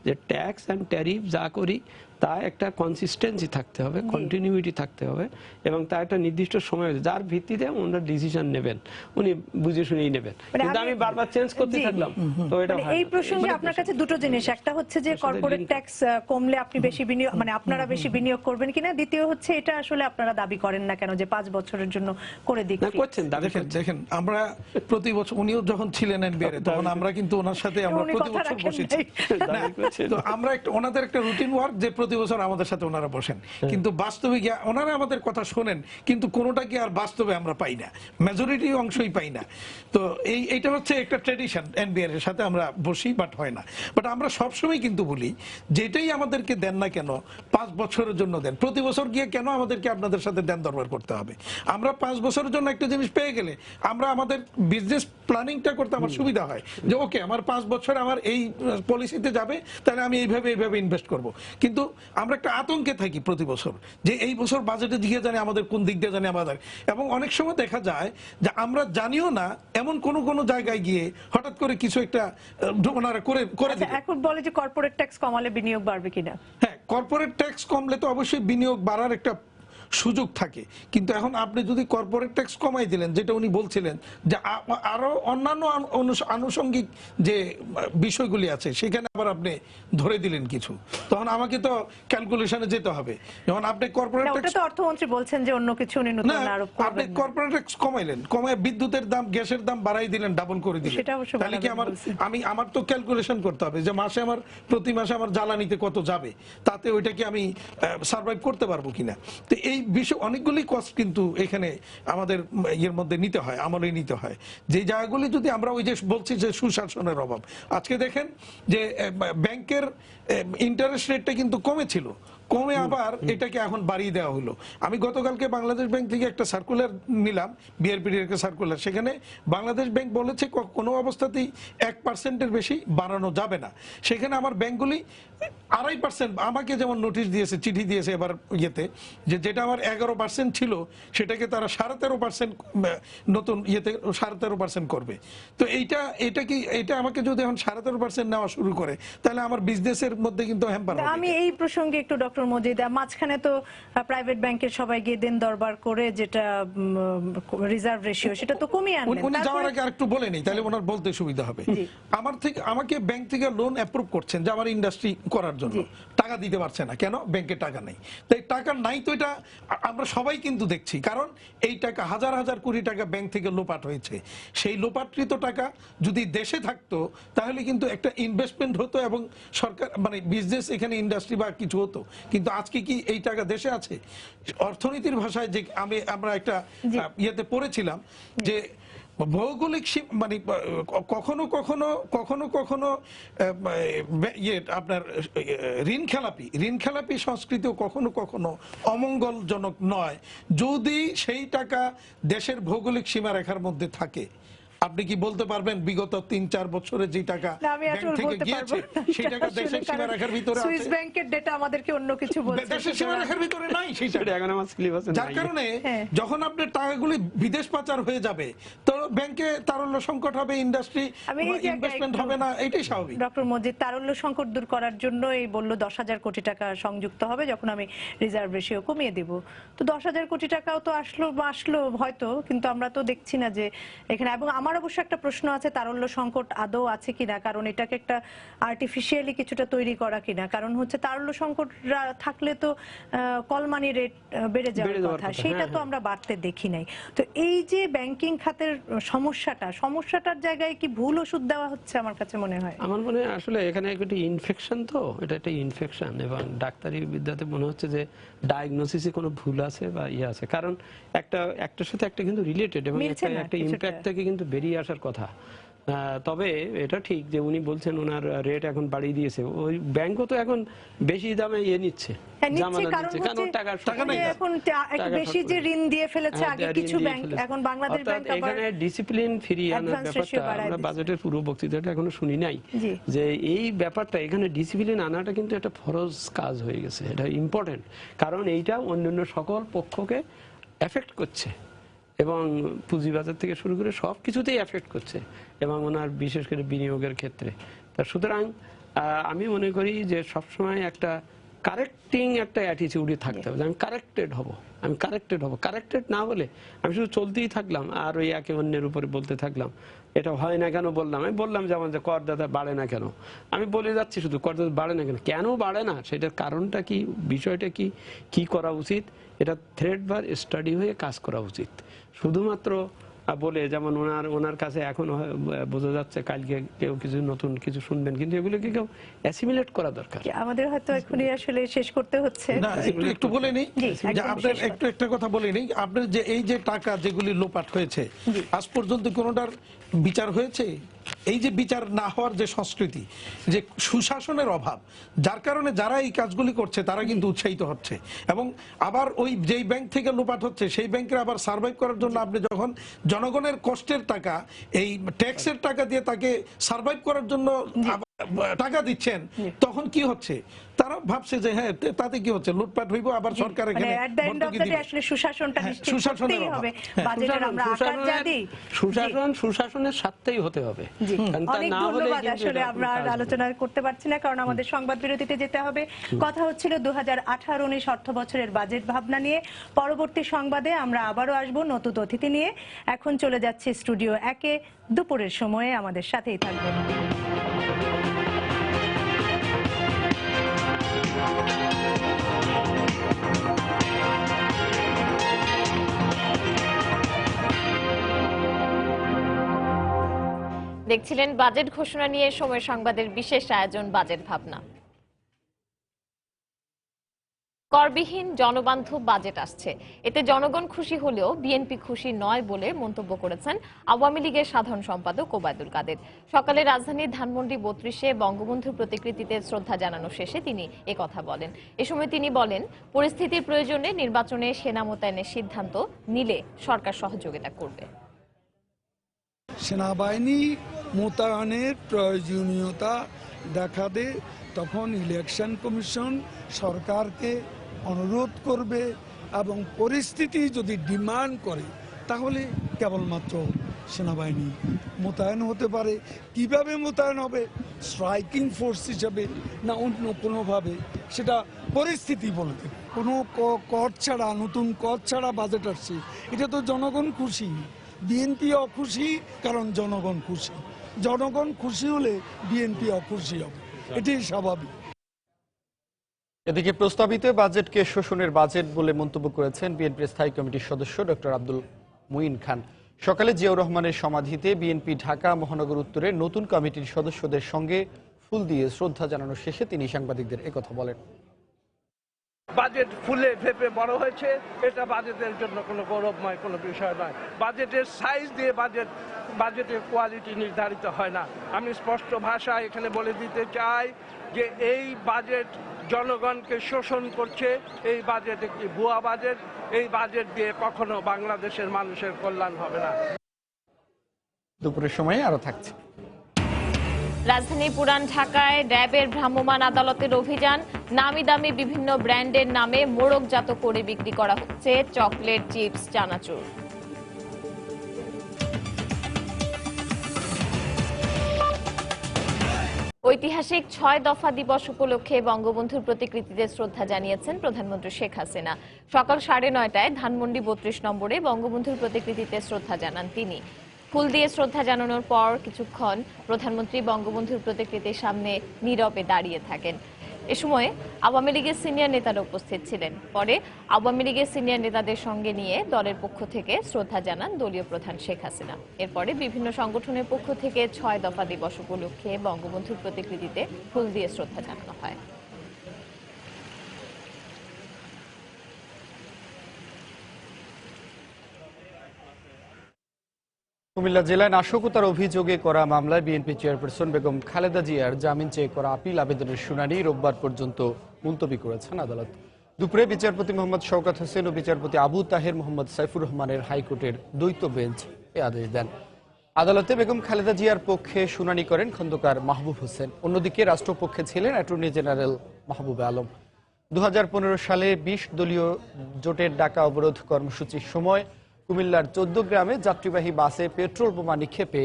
যে ট্যাক্স অ্যান্ড ট্যারিফ যা করি তা একটা কনসিস্টেন্সি থাকতে হবে, কন্টিনিউইটি থাকতে হবে, এবং তা একটা নির্দিষ্ট সময় যার ভিত্তিতে ওনারা ডিসিশন নেবেন, উনি বুঝে শুনেই নেবেন। মানে কিন্তু আমি বারবার চেঞ্জ করতে জি। থাকলাম, তো এটা মানে হয় এই না। প্রসঙ্গে আপনার কাছে দুটো জিনিস, একটা হচ্ছে যে কর্পোরেট ট্যাক্স কমলে আপনি বেশি বিনিয়োগ, মানে আপনারা বেশি বিনিয়োগ করবেন কিনা, দ্বিতীয় হচ্ছে এটা আসলে আপনারা দাবি করেন না কেন যে 5 বছরের জন্য করে দিক না, করছেন দাবি দেখেন আমরা প্রতি বছর, উনিও যখন ছিলেন এনবিআর তখন আমরা কিন্তু ওনার সাথে আমরা উনি প্রতি কথা বছর রাখেন বসেছি। নাই। দাবি করছেন। তো আমরা ওনাদের একটা রুটিন ওয়ার্ক যে প্রতি বছর আমাদের সাথে ওনারা বসেন, কিন্তু বাস্তবে গিয়ে ওনারা আমাদের কথা শোনেন, কিন্তু কোনোটা কি আর বাস্তবে আমরা পাই না, মেজরিটি অংশই পাই না। তো এইটা হচ্ছে একটা ট্র্যাডিশন, এনবিআর এর সাথে আমরা বসি, বাট হয় না। বাট আমরা সবসময় কিন্তু বলি, যেটাই আমাদেরকে দেন না কেন 5 বছরের জন্য দেন, প্রতি বছর গিয়ে কেন আমাদেরকে আপনাদের সাথে দেন দরবার করতে হবে? আমরা 5 বছরের জন্য একটা জিনিস পেয়ে গেলে আমরা আমাদের বিজনেস প্ল্যানিংটা করতে আমার সুবিধা হয়, যে ওকে আমার 5 বছর আমার এই পলিসিতে যাবে, তাহলে আমি এইভাবে ইনভেস্ট করব। কিন্তু আমরা একটা আতঙ্কে থাকি প্রতি বছর, যে এই বছর বাজেটে দিকে জানে আমাদের কোন দিক দিয়ে জানে আমাদের, এবং অনেক সময় দেখা যায় যে আমরা জানিও না এমন কোন জায়গায় গিয়ে হঠাৎ করে কিছু একটা ওনারা করে আচ্ছা, দিবে। এখন বলে যে কর্পোরেট ট্যাক্স কমালে বিনিয়োগ বাড়বে কিনা। হ্যাঁ, কর্পোরেট ট্যাক্স কমলে তো অবশ্যই বিনিয়োগ বাড়ার একটা সুযোগ থাকে, কিন্তু এখন আপনি যদি কর্পোরেট ট্যাক্স কমাই দিলেন, যেটা উনি বলছিলেন যে আরো অন্যান্য আনুষঙ্গিক যে বিষয়গুলি আছে সেখানে আবার আপনি ধরে দিলেন কিছু, তখন আমাকে তো ক্যালকুলেশনে যেতে হবে। যেমন আপনি কর্পোরেট না, ওটা ট্যাক্স, তো অর্থমন্ত্রী বলছেন যে অন্য কিছু উনি না নতুন আরোপ আপনি করবেন না। কর্পোরেট ট্যাক্স কমাইলেন, কমায় বিদ্যুতের দাম গ্যাসের দাম বাড়াই দিলেন, ডাবল করে দিলেন, সেটা অবশ্য তাহলে কি বাড়াবেন বলছেন। আমার তো ক্যালকুলেশন করতে হবে যে মাসে আমার প্রতি মাসে আমার জ্বালানিতে কত যাবে, তাতে ওইটা কি আমি সার্ভাইভ করতে পারবো কিনা। তো এই বিষয় অনেকগুলি কস্ট কিন্তু এখানে আমাদের এর মধ্যে নিতে হয়, আমলে নিতে হয়। যে জায়গাগুলি যদি আমরা ওই যে বলছি যে সুশাসনের অভাব, আজকে দেখেন যে ব্যাংকের ইন্টারেস্ট রেটটা কিন্তু কমেছিল, কমে আবার এটাকে এখন বাড়িয়ে দেওয়া হলো। আমি গতকালকে বাংলাদেশ ব্যাংক থেকে একটা সার্কুলার নিলাম, বিআরপিডি এর সার্কুলার, সেখানে বাংলাদেশ ব্যাংক বলেছে কোনো অবস্থাতেই 1% বেশি বাড়ানো যাবে না। সেখানে আমার ব্যাংকগুলি 2.5%, আমাকে যেমন নোটিশ দিয়েছে, চিঠি দিয়েছে এবার ইয়েতে, যে যেটা আমার 11% ছিল সেটাকে তারা 13.5% নতুন ইয়েতে 13.5% করবে। তো এটা আমাকে যদি এখন 13.5% নেওয়া শুরু করে, তাহলে আমার বিজনেসের মধ্যে কিন্তু হ্যাম্পার হবে। আমি এই প্রসঙ্গে একটু ডক্টর মজিদ, মাঝখানে তো প্রাইভেট ব্যাংকের সবাই গিয়ে দেন দরবার করে যেটা রিজার্ভ রেশিও সেটা তো কমিয়ে আনলেন। উনি যাওয়ার আগে আরেকটু বলে নেই, তাহলে ওনার বলতে সুবিধা হবে। আমাকে ব্যাংক থেকে লোন অ্যাপ্রুভ করছেন যে আমার ইন্ডাস্ট্রি করার জন্য, টাকা দিতে পারছে না কেন? ব্যাংকে টাকা নেই। তাই টাকা নাই তো এটা আমরা সবাই কিন্তু দেখছি, কারণ এই টাকা হাজার হাজার কোটি টাকা ব্যাংক থেকে লোপাট হয়েছে। সেই লোপাটকৃত টাকা যদি দেশে থাকতো তাহলে কিন্তু একটা ইনভেস্টমেন্ট হতো এবং সরকার মানে বিজনেস এখানে ইন্ডাস্ট্রি বা কিছু হতো। কিন্তু আজকে কি এই টাকা দেশে আছে? অর্থনীতির ভাষায় যে আমরা একটা ইয়েতে পড়েছিলাম যে ভৌগোলিক মানে কখনো কখনো কখনো কখনো ইয়ে আপনার ঋণ খেলাপি সংস্কৃতিও কখনো কখনো অমঙ্গলজনক নয় যদি সেই টাকা দেশের ভৌগোলিক সীমারেখার মধ্যে থাকে। আপনি কি বলতে পারবেন বিগত ৩-৪ বছরে যে টাকা ব্যাংক থেকে গিয়েছে সেই টাকা দেশের সীমারেখার ভিতরে আছে? সুইস ব্যাংকের ডেটা আমাদেরকে অন্য কিছু বলছে, দেশের সীমারেখার ভিতরে নাই সেইটা। এখন আমার সিলেবাসে নাই। যার কারণে যখন আপনার টাকাগুলি বিদেশ পাচার হয়ে যাবে তো ব্যাংকে তারল্য সংকট হবে, ইন্ডাস্ট্রি ইনভেস্টমেন্ট হবে না, এটাই স্বাভাবিক। ডক্টর মজিদ, তারল্য সংকট দূর করার জন্য এই বললো 10,000 কোটি টাকা সংযুক্ত হবে যখন আমি রিজার্ভ রেশিও কমিয়ে দিব। তো 10,000 কোটি টাকাও তো আসলো হয়তো, কিন্তু আমরা তো দেখছি না যে এখানে। এবং আমার অবশ্য একটা প্রশ্ন আছে, তারল্য সংকট আদৌ আছে কিনা, কারণ এটাকে একটা আর্টিফিশিয়ালি কিছুটা তৈরি করা কিনা। কারণ হচ্ছে তারল্য সংকট থাকলে তো কলমানি রেট বেড়ে যাওয়ার কথা, সেটা তো আমরা বাড়তে দেখি নাই। তো এই যে ব্যাংকিং খাতের সমস্যাটার জায়গায় কি ভুল ওষুধ দেওয়া হচ্ছে আমার কাছে মনে হয়। আমার মনে হয় আসলে এখানে একটা ইনফেকশন, তো এটা একটা ইনফেকশন, এবং ডাক্তারি বিদ্যাতে মনে হচ্ছে যে ডায়াগনোসিসে কোনো ভুল আছে বা ইয়ে আছে, কারণ একটার সাথে একটা কিন্তু রিলেটেড এবং একটা ইম্প্যাক্ট থেকে কিন্তু বেরিয়ে আসার কথা। তবে এটা ঠিক যে উনি বলছেন ওনার রেট এখন বাড়িয়ে দিয়েছে, ওই ব্যাংকও তো এখন বেশি দামে ইয়ে নিচ্ছে, বেশি যে ঋণ দিয়ে ফেলেছে আগে কিছু ব্যাংক, এখন বাংলাদেশ ব্যাংক এখানে ডিসিপ্লিন ফিরিয়ে আনার ব্যাপারটা আমরা বাজেটের পুরো বক্তৃতাটা এখনো শুনি নাই, যে এই ব্যাপারটা এখানে ডিসিপ্লিন আনাটা কিন্তু একটা ফরজ কাজ হয়ে গেছে। এটা ইম্পর্টেন্ট, কারণ এইটা অন্যান্য সকল পক্ষকে এফেক্ট করছে এবং পুঁজিবাজার থেকে শুরু করে সব কিছুতেই এফেক্ট করছে, এবং ওনার বিশেষ করে বিনিয়োগের ক্ষেত্রে। তা সুতরাং আমি মনে করি যে সবসময় একটা কারেক্টিং একটা অ্যাটিটিউডে থাকতে হবে, আমি কারেক্টেড হব, কারেক্টেড না হলে আমি শুধু চলতেই থাকলাম আর ওই একে অন্যের উপরে বলতে থাকলাম এটা হয় না কেন বললাম। আমি বললাম যেমন যে করদাতা বাড়ে না কেন, আমি বলে যাচ্ছি শুধু করদাতা বাড়ে না কেন বাড়ে না, সেটার কারণটা কি, বিষয়টা কি করা উচিত, এটা থ্রেড বা স্টাডি হয়ে কাজ করা উচিত। শুধুমাত্র বলে যেমন ওনার কাছে এখন বোঝা যাচ্ছে কালকে কেউ কিছু নতুন কিছু শুনবেন, কিন্তু এগুলোকে কেউ অ্যাসিমিলেট করা দরকার। আমাদের হয়তো এখনই আসলে শেষ করতে হচ্ছে। না, একটু বলে নেই যে আপনার একটা কথা বলে নেই, আপনার যে এই যে টাকা যেগুলি লোপাট হয়েছে আজ পর্যন্ত কোনোটার বিচার হয়েছে? এই যে বিচার না হওয়ার যে সংস্কৃতি, যে সুশাসনের অভাব, যার কারণে যারা এই কাজগুলি করছে তারা কিন্তু উৎসাহিত হচ্ছে, এবং আবার ওই যেই ব্যাংক থেকে লোপাট হচ্ছে সেই ব্যাংকের আবার সার্ভাইভ করার জন্য আপনি যখন জনগণের কষ্টের টাকা, এই ট্যাক্সের টাকা দিয়ে তাকে সার্ভাইভ করার জন্য টাকা দিচ্ছেন, তখন কি হচ্ছে? তারা ভাবছে যে হ্যাঁ তাতে কি হচ্ছে, লুটপাট হইব, আবার সরকার এখানে সুশাসনের সাথেই হতে হবে। আসলে আমরা আলোচনা করতে পারছি না কারণ আমাদের সংবাদ বিরতিতে যেতে হবে। কথা হচ্ছিল 2018-19 অর্থ বছরের বাজেট ভাবনা নিয়ে। পরবর্তী সংবাদে আমরা আবারও আসবো নতুন অতিথি নিয়ে। এখন চলে যাচ্ছে স্টুডিও 1-এ, দুপুরের সময়ে আমাদের সাথেই থাকবেন। দেখছিলেন বাজেট ঘোষণা নিয়ে সময় সংবাদের বিশেষ আয়োজন বাজেট ভাবনা। করবিহীন জনবান্ধব বাজেট আসছে, এতে জনগণ খুশি হলেও বিএনপি খুশি নয় বলে মন্তব্য করেছেন আওয়ামী লীগের সাধারণ সম্পাদক ওবায়দুল কাদের। সকালে রাজধানীর ধানমন্ডি 32-এ বঙ্গবন্ধুর প্রতিকৃতিতে শ্রদ্ধা জানানো শেষে তিনি একথা বলেন। এ সময় তিনি বলেন, পরিস্থিতির প্রয়োজনে নির্বাচনে সেনা মোতায়েনের সিদ্ধান্ত নিলে সরকার সহযোগিতা করবে। সেনাবাহিনী মোতায়েনের প্রয়োজনীয়তা দেখা দেয় তখন ইলেকশন কমিশন সরকারকে অনুরোধ করবে, এবং পরিস্থিতি যদি ডিমান্ড করে তাহলে কেবলমাত্র সেনাবাহিনী মোতায়েন হতে পারে। কিভাবে মোতায়েন হবে, স্ট্রাইকিং ফোর্স হিসাবে না অন্য কোনোভাবে, সেটা পরিস্থিতি বলে দেবে। কোনো কর ছাড়া, নতুন কর ছাড়া বাজেট আসছে, এটা তো জনগণ খুশি। বিএনপি অখুশি কারণ জনগণ খুশি। জনগণ খুশি হলে বিএনপি অখুশি হবে, এটাই স্বাভাবিক। এদিকে প্রস্তাবিত বাজেটকে শোষণের বাজেট বলে মন্তব্য করেছেন বিএনপির স্থায়ী কমিটির সদস্য ডক্টর আব্দুল মুইন খান। সকালে জিয়াউর রহমানের সমাধিতে বিএনপি ঢাকা মহানগর উত্তরের নতুন কমিটির সদস্যদের সঙ্গে ফুল দিয়ে শ্রদ্ধা জানানো শেষে তিনি সাংবাদিকদের একথা বলেন। বাজেট ফুলে ফেপে বড় হয়েছে, এটা বাজেটের জন্য কোনো গৌরবময় কোনো বিষয় নয়। বাজেটের সাইজ দিয়ে বাজেটের কোয়ালিটি নির্ধারিত হয় না। আমি স্পষ্ট ভাষায় এখানে বলে দিতে চাই যে এই বাজেট জনগণকে শোষণ করছে। এই বাজেট একটি ভুয়া বাজেট। এই বাজেট দিয়ে কখনো বাংলাদেশের মানুষের কল্যাণ হবে না। দুপুরের সময় আরো থাকছে। রাজধানী পুরান ঢাকায় র্যাবের ভ্রাম্যমাণ আদালতের অভিযান। নামি দামি বিভিন্ন ব্র্যান্ডের নামে মোড়কজাত করে বিক্রি করা হচ্ছে চকলেট, চিপস, চানাচুর। ঐতিহাসিক ৬ দফা দিবস উপলক্ষে বঙ্গবন্ধুর প্রতিকৃতিতে শ্রদ্ধা জানিয়েছেন প্রধানমন্ত্রী শেখ হাসিনা। সকাল ৯:৩০টায় ধানমন্ডি ৩২ নম্বরে বঙ্গবন্ধুর প্রতিকৃতিতে শ্রদ্ধা জানান তিনি। ফুল দিয়ে শ্রদ্ধা জানানোর পর কিছুক্ষণ প্রধানমন্ত্রী বঙ্গবন্ধুর প্রতিকৃতির সামনে নীরবে দাঁড়িয়ে থাকেন। এ সময় আওয়ামী লীগের সিনিয়র নেতারা উপস্থিত ছিলেন। পরে আওয়ামী লীগের সিনিয়র নেতাদের সঙ্গে নিয়ে দলের পক্ষ থেকে শ্রদ্ধা জানান দলীয় প্রধান শেখ হাসিনা। এরপরে বিভিন্ন সংগঠনের পক্ষ থেকে ৬ দফা দিবস উপলক্ষে বঙ্গবন্ধুর প্রতিকৃতিতে ফুল দিয়ে শ্রদ্ধা জানানো হয়। কুমিল্লা জেলায় নাশকতার অভিযোগে করা মামলায় বিএনপি চেয়ারপারসন বেগম খালেদা জিয়ার জামিন চেয়ে করা আপিল আবেদনের শুনানি রোববার পর্যন্ত মুলতবি করেছেন আদালত। দুপুরে বিচারপতি মোহাম্মদ শওকত হোসেন ও বিচারপতি আবু তাহের মোহাম্মদ সাইফুর রহমানের হাইকোর্টের দ্বৈত বেঞ্চ এ আদেশ দেন। আদালতে বেগম খালেদা জিয়ার পক্ষে শুনানি করেন খন্দকার মাহবুব হোসেন। অন্যদিকে রাষ্ট্রপক্ষে ছিলেন অ্যাটর্নি জেনারেল মাহবুবে আলম। ২০১৫ সালে ২০ দলীয় জোটের ডাকা অবরোধ কর্মসূচির সময় কুমিল্লার ১৪ গ্রামে যাত্রীবাহী বাসে পেট্রোল বোমা নিক্ষেপে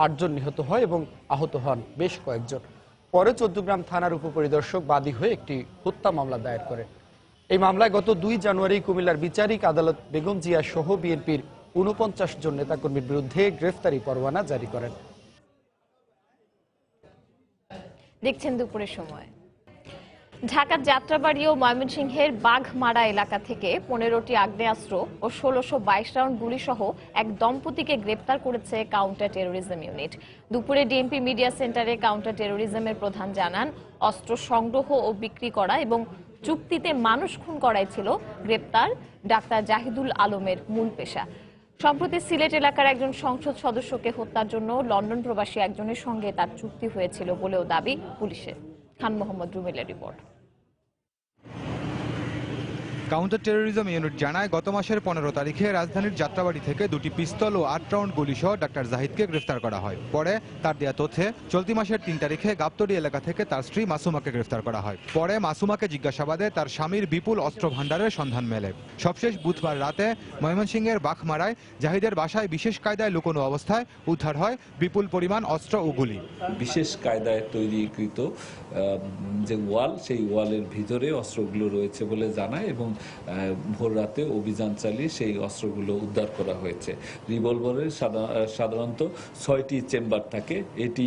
৮ জন নিহত হয় এবং আহত হন বেশ কয়েকজন। পরে ১৪ গ্রাম থানার উপপরিদর্শক বাদী হয়ে একটি হত্যা মামলা দায়ের করেন। এই মামলায় গত ২ জানুয়ারি কুমিল্লার বিচারিক আদালত বেগম জিয়া সহ বিএনপির ৪৯ জন নেতাকর্মীর বিরুদ্ধে গ্রেফতারি পরোয়ানা জারি করেন। দেখছেন দুপুরের সময়। ঢাকার যাত্রাবাড়ি ও ময়মনসিংহের বাঘমারা এলাকা থেকে ১৫টি আগ্নেয়াস্ত্র ও ১৬২২ রাউন্ড গুলিসহ এক দম্পতিকে গ্রেপ্তার করেছে কাউন্টার টেরোরিজম ইউনিট। দুপুরে ডিএমপি মিডিয়া সেন্টারে কাউন্টার টেরোরিজমের প্রধান জানান, অস্ত্র সংগ্রহ ও বিক্রি করা এবং চুক্তিতে মানুষ খুন করাই ছিল গ্রেপ্তার ডাক্তার জাহিদুল আলমের মূল পেশা। সম্প্রতি সিলেট এলাকার একজন সংসদ সদস্যকে হত্যার জন্য লন্ডন প্রবাসী একজনের সঙ্গে তার চুক্তি হয়েছিল বলেও দাবি পুলিশের। খান মোহাম্মদ রুমেলের রিপোর্ট। কাউন্টার টেরোরিজম ইউনিট জানায়, গত মাসের ১৫ তারিখে রাজধানীর যাত্রাবাড়ি থেকে ২টি পিস্তল ও ৮ রাউন্ড গুলিসহ ডাক্তার জাহিদকে গ্রেফতার করা হয়। পরে তার দেয়া তথ্যে চলতি মাসের ৩ তারিখে গাবতলী এলাকা থেকে তার স্ত্রী মাসুমাকে গ্রেফতার করা হয়। পরে মাসুমাকে জিজ্ঞাসাবাদে তার স্বামীর বিপুল অস্ত্র ভাণ্ডারের সন্ধান মেলে। সবশেষ বুধবার রাতে ময়মনসিংহের বাঘমারায় জাহিদের বাসায় বিশেষ কায়দায় লুকোনো অবস্থায় উদ্ধার হয় বিপুল পরিমাণ অস্ত্র ও গুলি। বিশেষ কায়দায় তৈরিকৃত যে ওয়াল, সেই ওয়ালের ভিতরে অস্ত্রগুলো রয়েছে বলে জানায় এবং ভোর রাতে অভিযান চালিয়ে সেই অস্ত্রগুলো উদ্ধার করা হয়েছে। রিভলভারের সাধারণত ৬টি চেম্বার থাকে, এটি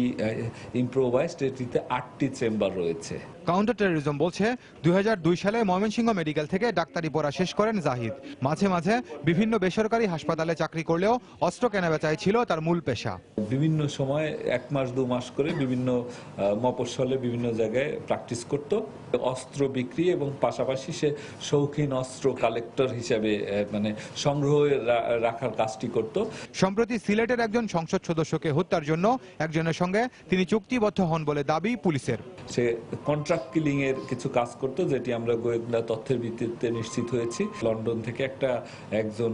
ইম্প্রোভাইজড, এটিতে ৮টি চেম্বার রয়েছে। কাউন্টার টেরোরিজম বলছে, ২০০২ সালে ময়মনসিংহ মেডিকেল থেকে ডাক্তারি পড়া শেষ করেন জাহিদ। মাঝে মাঝে বিভিন্ন বেসরকারি হাসপাতালে চাকরি করলেও অস্ত্র কেনাবেচাই ছিল তার মূল পেশা। বিভিন্ন সময় ১ মাস ২ মাস করে বিভিন্ন মফস্বলে বিভিন্ন জায়গায় প্র্যাকটিস করত, অস্ত্র বিক্রি এবং পাশাপাশি সে শৌখিন অস্ত্র কালেক্টর হিসেবে মানে সংগ্রহ রাখার কাজটি করত। সম্প্রতি সিলেটের একজন সংসদ সদস্যকে হত্যার জন্য একজনের সঙ্গে তিনি চুক্তিবদ্ধ হন বলে দাবি পুলিশের। সে কন্ট্রাক্ট কিলিং এর কিছু কাজ করত, যেটি আমরা গোয়েন্দা তথ্যের ভিত্তিতে নিশ্চিত হয়েছি। লন্ডন থেকে একজন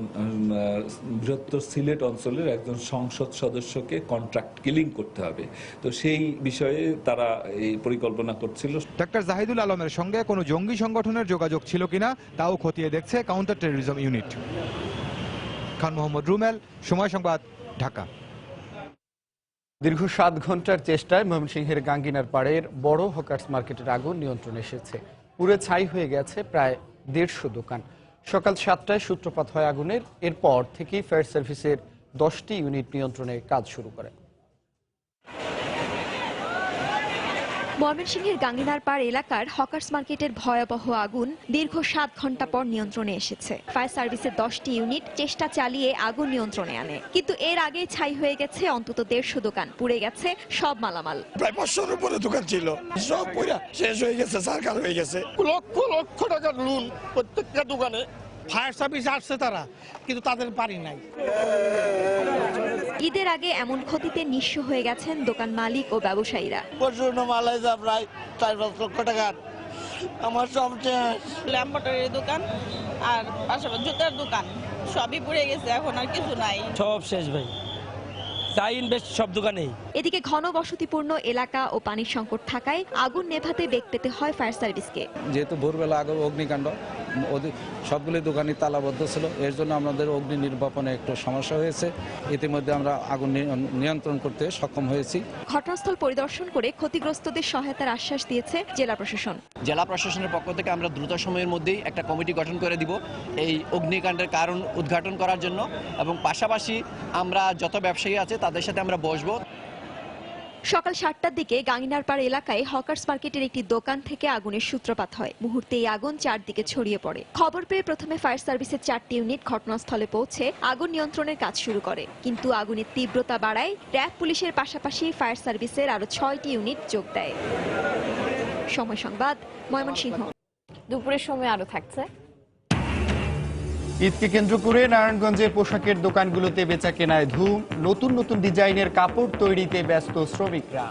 বৃহত্তর সিলেট অঞ্চলের একজন সংসদ সদস্যকে কন্ট্রাক্ট কিলিং করতে হবে, তো সেই বিষয়ে তারা এই পরিকল্পনা করছিল। ডাক্তার জাহিদুল আলমের সঙ্গে কোনো জঙ্গি সংগঠনের যোগাযোগ ছিল কিনা তাও খতিয়ে দেখছে counter terrorism unit. Khan Mohammad রুমেল, সময় সংবাদ, ঢাকা। দীর্ঘ 7 ঘন্টার চেষ্টায় ময়মনসিংহের গাঙ্গিনার পাড়ের বড় হকার্স মার্কেটের আগুন নিয়ন্ত্রণে এসেছে। পুড়ে ছাই হয়ে গেছে প্রায় 150 দোকান। সকাল 7টায় সূত্রপাত হয় আগুনের। এরপর থেকেই ফায়ার সার্ভিসের 10টি ইউনিট নিয়ন্ত্রণে কাজ শুরু করে। ময়মনসিংহের গাঙ্গিনার পাড় এলাকার হকার্স মার্কেটের ভয়াবহ আগুন দীর্ঘ 7 ঘন্টা পর নিয়ন্ত্রণে এসেছে। ফায়ার সার্ভিসের 10টি ইউনিট চেষ্টা চালিয়ে আগুন নিয়ন্ত্রণে আনে, কিন্তু এর আগেই ছাই হয়ে গেছে অন্তত 150 দোকান, পুড়ে গেছে সব মালামাল। প্রায় 500-এর উপরে দোকান ছিল, সব পুরা শেষ হয়ে গেছে, সরকার হয়ে গেছে। লক্ষ লক্ষ টাকার লোন প্রত্যেকটা দোকানে। ফায়ার সার্ভিস আসছে তারা, কিন্তু তাদের পারি নাই। ঈদের আগে এমন ক্ষতিতে নিঃস্ব হয়ে গেছেন দোকান মালিক ও ব্যবসায়ীরা। প্রচুর মাল আছে, প্রায় 4-5 লক্ষ টাকার। আমার সব ল্যাম্বরেটরির দোকান আর পাশাপাশি জুতার দোকান সবই পুড়ে গেছে, এখন আর কিছু নাই, সব শেষ ভাই। তাই ইনভেস্ট সব দোকানেই। এদিকে ঘন বসতিপূর্ণ এলাকা ও পানির সংকট থাকায় আগুন নেভাতে বেগ পেতে হয় ফায়ার সার্ভিসকে। যেহেতু ভোরবেলা অগ্নিকাণ্ড, সবগুলি দোকানই তালাবদ্ধ ছিল, এর জন্য আমাদের অগ্নি নির্বাপনে একটু সমস্যা হয়েছে। ইতিমধ্যে আমরা আগুন নিয়ন্ত্রণ করতে সক্ষম হয়েছি। ঘটনাস্থল পরিদর্শন করে ক্ষতিগ্রস্তদের সহায়তার আশ্বাস দিয়েছে জেলা প্রশাসন। জেলা প্রশাসনের পক্ষ থেকে আমরা দ্রুত সময়ের মধ্যেই একটা কমিটি গঠন করে দিব এই অগ্নিকাণ্ডের কারণ উদ্ঘাটন করার জন্য, এবং পাশাপাশি আমরা যত ব্যবসায়ী আছে তাদের সাথে আমরা বসবো। সকাল 7টার দিকে গাঙ্গিনার পাড় এলাকায় হকার্স মার্কেটের একটি দোকান থেকে আগুনের সূত্রপাত হয়। মুহূর্তে এই আগুন চারদিকে ছড়িয়ে পড়ে। খবর পেয়ে প্রথমে ফায়ার সার্ভিসের 4টি ইউনিট ঘটনাস্থলে পৌঁছে আগুন নিয়ন্ত্রণের কাজ শুরু করে, কিন্তু আগুনের তীব্রতা বাড়ায় র্যাব পুলিশের পাশাপাশি ফায়ার সার্ভিসের আরো 6টি ইউনিট যোগ দেয়। সময় সংবাদ, ময়মনসিংহ। দুপুরের সময় আরো থাকছে। ঈদকে কেন্দ্র করে নারায়ণগঞ্জের পোশাকের দোকানগুলোতে বেচা কেনায় ধুম। নতুন নতুন ডিজাইনের কাপড় তৈরিতে ব্যস্ত শ্রমিকরা।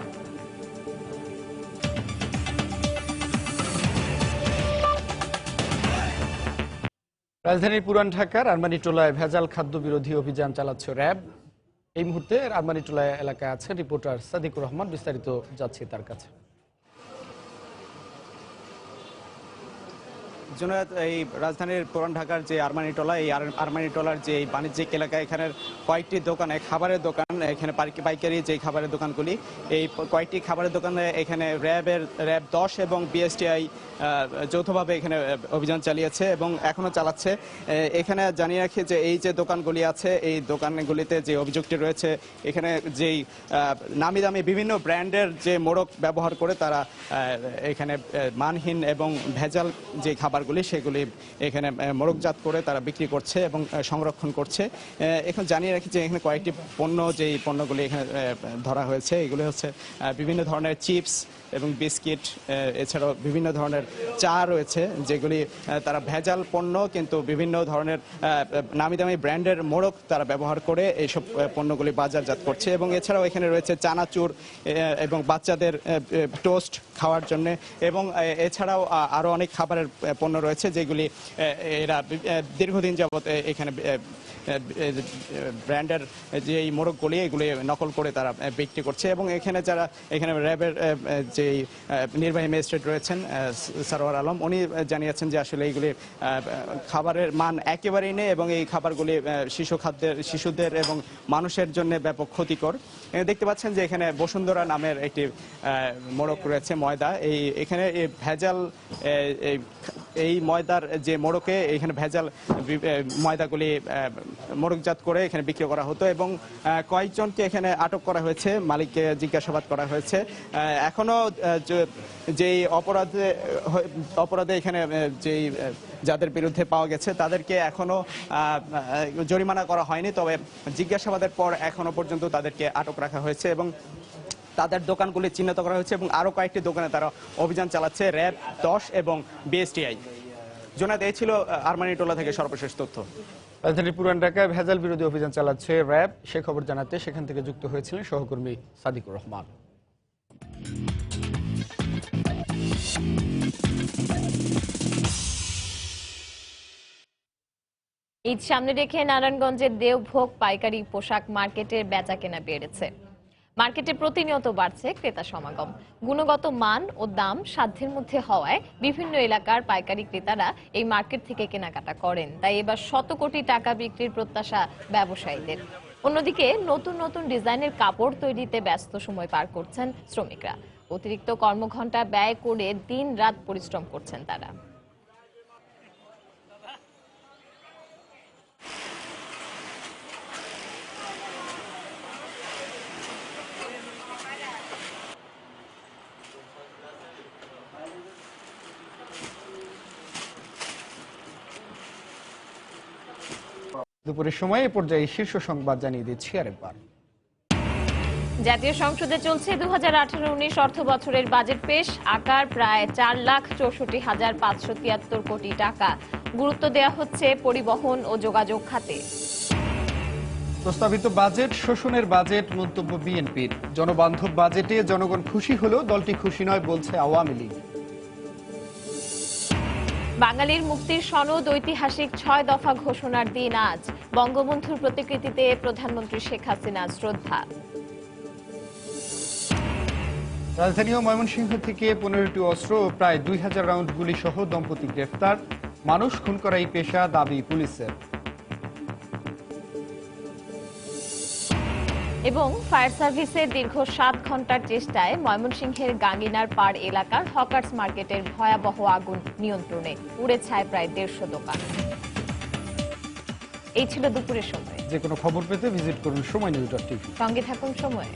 রাজধানীর পুরান ঢাকার আরমানিটোলায় ভেজাল খাদ্য বিরোধী অভিযান চালাচ্ছে র্যাব। এই মুহূর্তে আরমানিটোলা এলাকায় আছে রিপোর্টার সাদিকুর রহমান, বিস্তারিত যাচ্ছে তার কাছে। জুনায়েদ, এই রাজধানীর পুরান ঢাকার যে আরমানিটোলা, এই আরমানিটোলার যে বাণিজ্যিক এলাকা, এখানের কয়েকটি দোকানে খাবারের দোকান, এখানে পাইকারি যে খাবারের দোকানগুলি, এই কয়েকটি খাবারের দোকানে এখানে র্যাব 10 এবং বিএসটিআই যৌথভাবে এখানে অভিযান চালিয়েছে এবং এখনো চালাচ্ছে। এখানে জানিয়ে রাখি যে এই যে দোকানগুলি আছে, এই দোকানগুলিতে যে অভিযোগটি রয়েছে, এখানে যেই নামি দামি বিভিন্ন ব্র্যান্ডের যে মোড়ক ব্যবহার করে তারা এখানে মানহীন এবং ভেজাল যে খাবারগুলি সেগুলি এখানে মোড়কজাত করে তারা বিক্রি করছে এবং সংরক্ষণ করছে। এখন জানিয়ে রাখি যে এখানে কয়েকটি পণ্য, যেই পণ্যগুলি এখানে ধরা হয়েছে, এগুলি হচ্ছে বিভিন্ন ধরনের চিপস এবং বিস্কিট, এছাড়াও বিভিন্ন ধরনের চা রয়েছে, যেগুলি তারা ভেজাল পণ্য, কিন্তু বিভিন্ন ধরনের নামি দামি ব্র্যান্ডের মোড়ক তারা ব্যবহার করে এইসব পণ্যগুলি বাজারজাত করছে। এবং এছাড়াও এখানে রয়েছে চানাচুর এবং বাচ্চাদের টোস্ট খাওয়ার জন্য, এবং এছাড়াও আরও অনেক খাবারের পণ্য রয়েছে যেগুলি এরা দীর্ঘদিন যাবৎ এখানে ব্র্যান্ডের যে এই মোড়কগুলি এগুলি নকল করে তারা বিক্রি করছে। এবং এখানে যারা এখানে র্যাবের যে নির্বাহী ম্যাজিস্ট্রেট রয়েছেন সরওয়ার আলম, উনি জানিয়েছেন যে আসলে এইগুলি খাবারের মান একেবারেই নেই এবং এই খাবারগুলি শিশুদের এবং মানুষের জন্য ব্যাপক ক্ষতিকর। দেখতে পাচ্ছেন যে এখানে বসুন্ধরা নামের একটি মোড়ক রয়েছে ময়দা, এখানে ভেজাল এই ময়দার যে মোড়কে এখানে ভেজাল ময়দাগুলি মোড়কজাত করে এখানে বিক্রি করা হতো এবং কয়েকজনকে এখানে আটক করা হয়েছে, মালিককে জিজ্ঞাসাবাদ করা হয়েছে। এখনো যেই অপরাধে এখানে যেই যাদের বিরুদ্ধে পাওয়া গেছে তাদেরকে এখনো জরিমানা করা হয়নি, তবে জিজ্ঞাসাবাদের পর এখনো পর্যন্ত তাদেরকে আটক রাখা হয়েছে এবং তাদের দোকানগুলি চিহ্নিত করা হয়েছে এবং আরও কয়েকটি দোকানে তারা অভিযান চালাচ্ছে র্যাব 10 এবং বিএসটিআই। জোনায়েদ, এই ছিল আরমানিটোলা থেকে সর্বশেষ তথ্য। রাজধানীর পুরান ঢাকায় ভেজাল বিরোধী অভিযান চালাচ্ছে র্যাব, সে খবর জানাতে সেখান থেকে যুক্ত হয়েছিলেন সহকর্মী সাদিকুর রহমান। ঈদ সামনে রেখে নারায়ণগঞ্জের দেওভোগ পাইকারি পোশাক মার্কেটের বেচাকেনা বেড়েছে। মার্কেটে প্রতিনিয়ত বাড়ছে ক্রেতা সমাগম। গুণগত মান ও দাম সাধ্যের মধ্যে হওয়ায় বিভিন্ন এলাকার পাইকারি ক্রেতারা এই মার্কেট থেকে কেনাকাটা করেন। তাই এবার শত কোটি টাকা বিক্রির প্রত্যাশা ব্যবসায়ীদের। অন্যদিকে নতুন নতুন ডিজাইনের কাপড় তৈরিতে ব্যস্ত সময় পার করছেন শ্রমিকরা। অতিরিক্ত কর্মঘণ্টা ব্যয় করে দিন রাত পরিশ্রম করছেন তারা। দুপুরের সময় এ পর্যায়ে শীর্ষ সংবাদ জানিয়ে দিচ্ছি আরেকবার। জাতীয় সংসদে চলছে 2018-19 অর্থ বছরের বাজেট পেশ। আকার প্রায় 4,64,573 কোটি টাকা। গুরুত্ব দেওয়া হচ্ছে পরিবহন ও যোগাযোগ খাতে। প্রস্তাবিত বাজেট শোষণের বাজেট, মন্তব্য বিএনপির। জনবান্ধব বাজেটে জনগণ খুশি হলেও দলটি খুশি নয় বলছে আওয়ামী লীগ। বাঙালির মুক্তির সনদ ঐতিহাসিক 6 দফা ঘোষণার দিন আজ। বঙ্গবন্ধুর প্রতিকৃতিতে প্রধানমন্ত্রী শেখ হাসিনার শ্রদ্ধা। রাজধানী ও ময়মনসিংহ থেকে 15টি অস্ত্র ও প্রায় 2000 রাউন্ড গুলি সহ দম্পতি গ্রেফতার। মানুষ খুন করাই পেশা, দাবি পুলিশের। এবং ফায়ার সার্ভিসের দীর্ঘ 7 ঘন্টার চেষ্টায় ময়মনসিংহের গাঙ্গিনার পাড় এলাকার হকার্স মার্কেটের ভয়াবহ আগুন নিয়ন্ত্রণে। পুড়ে ছায় প্রায় 150 দোকান। এই ছিল দুপুরের সময়। যে কোনো খবর পেতে ভিজিট করুন সময় নিউজ.টিভি। সঙ্গে থাকুন সময়।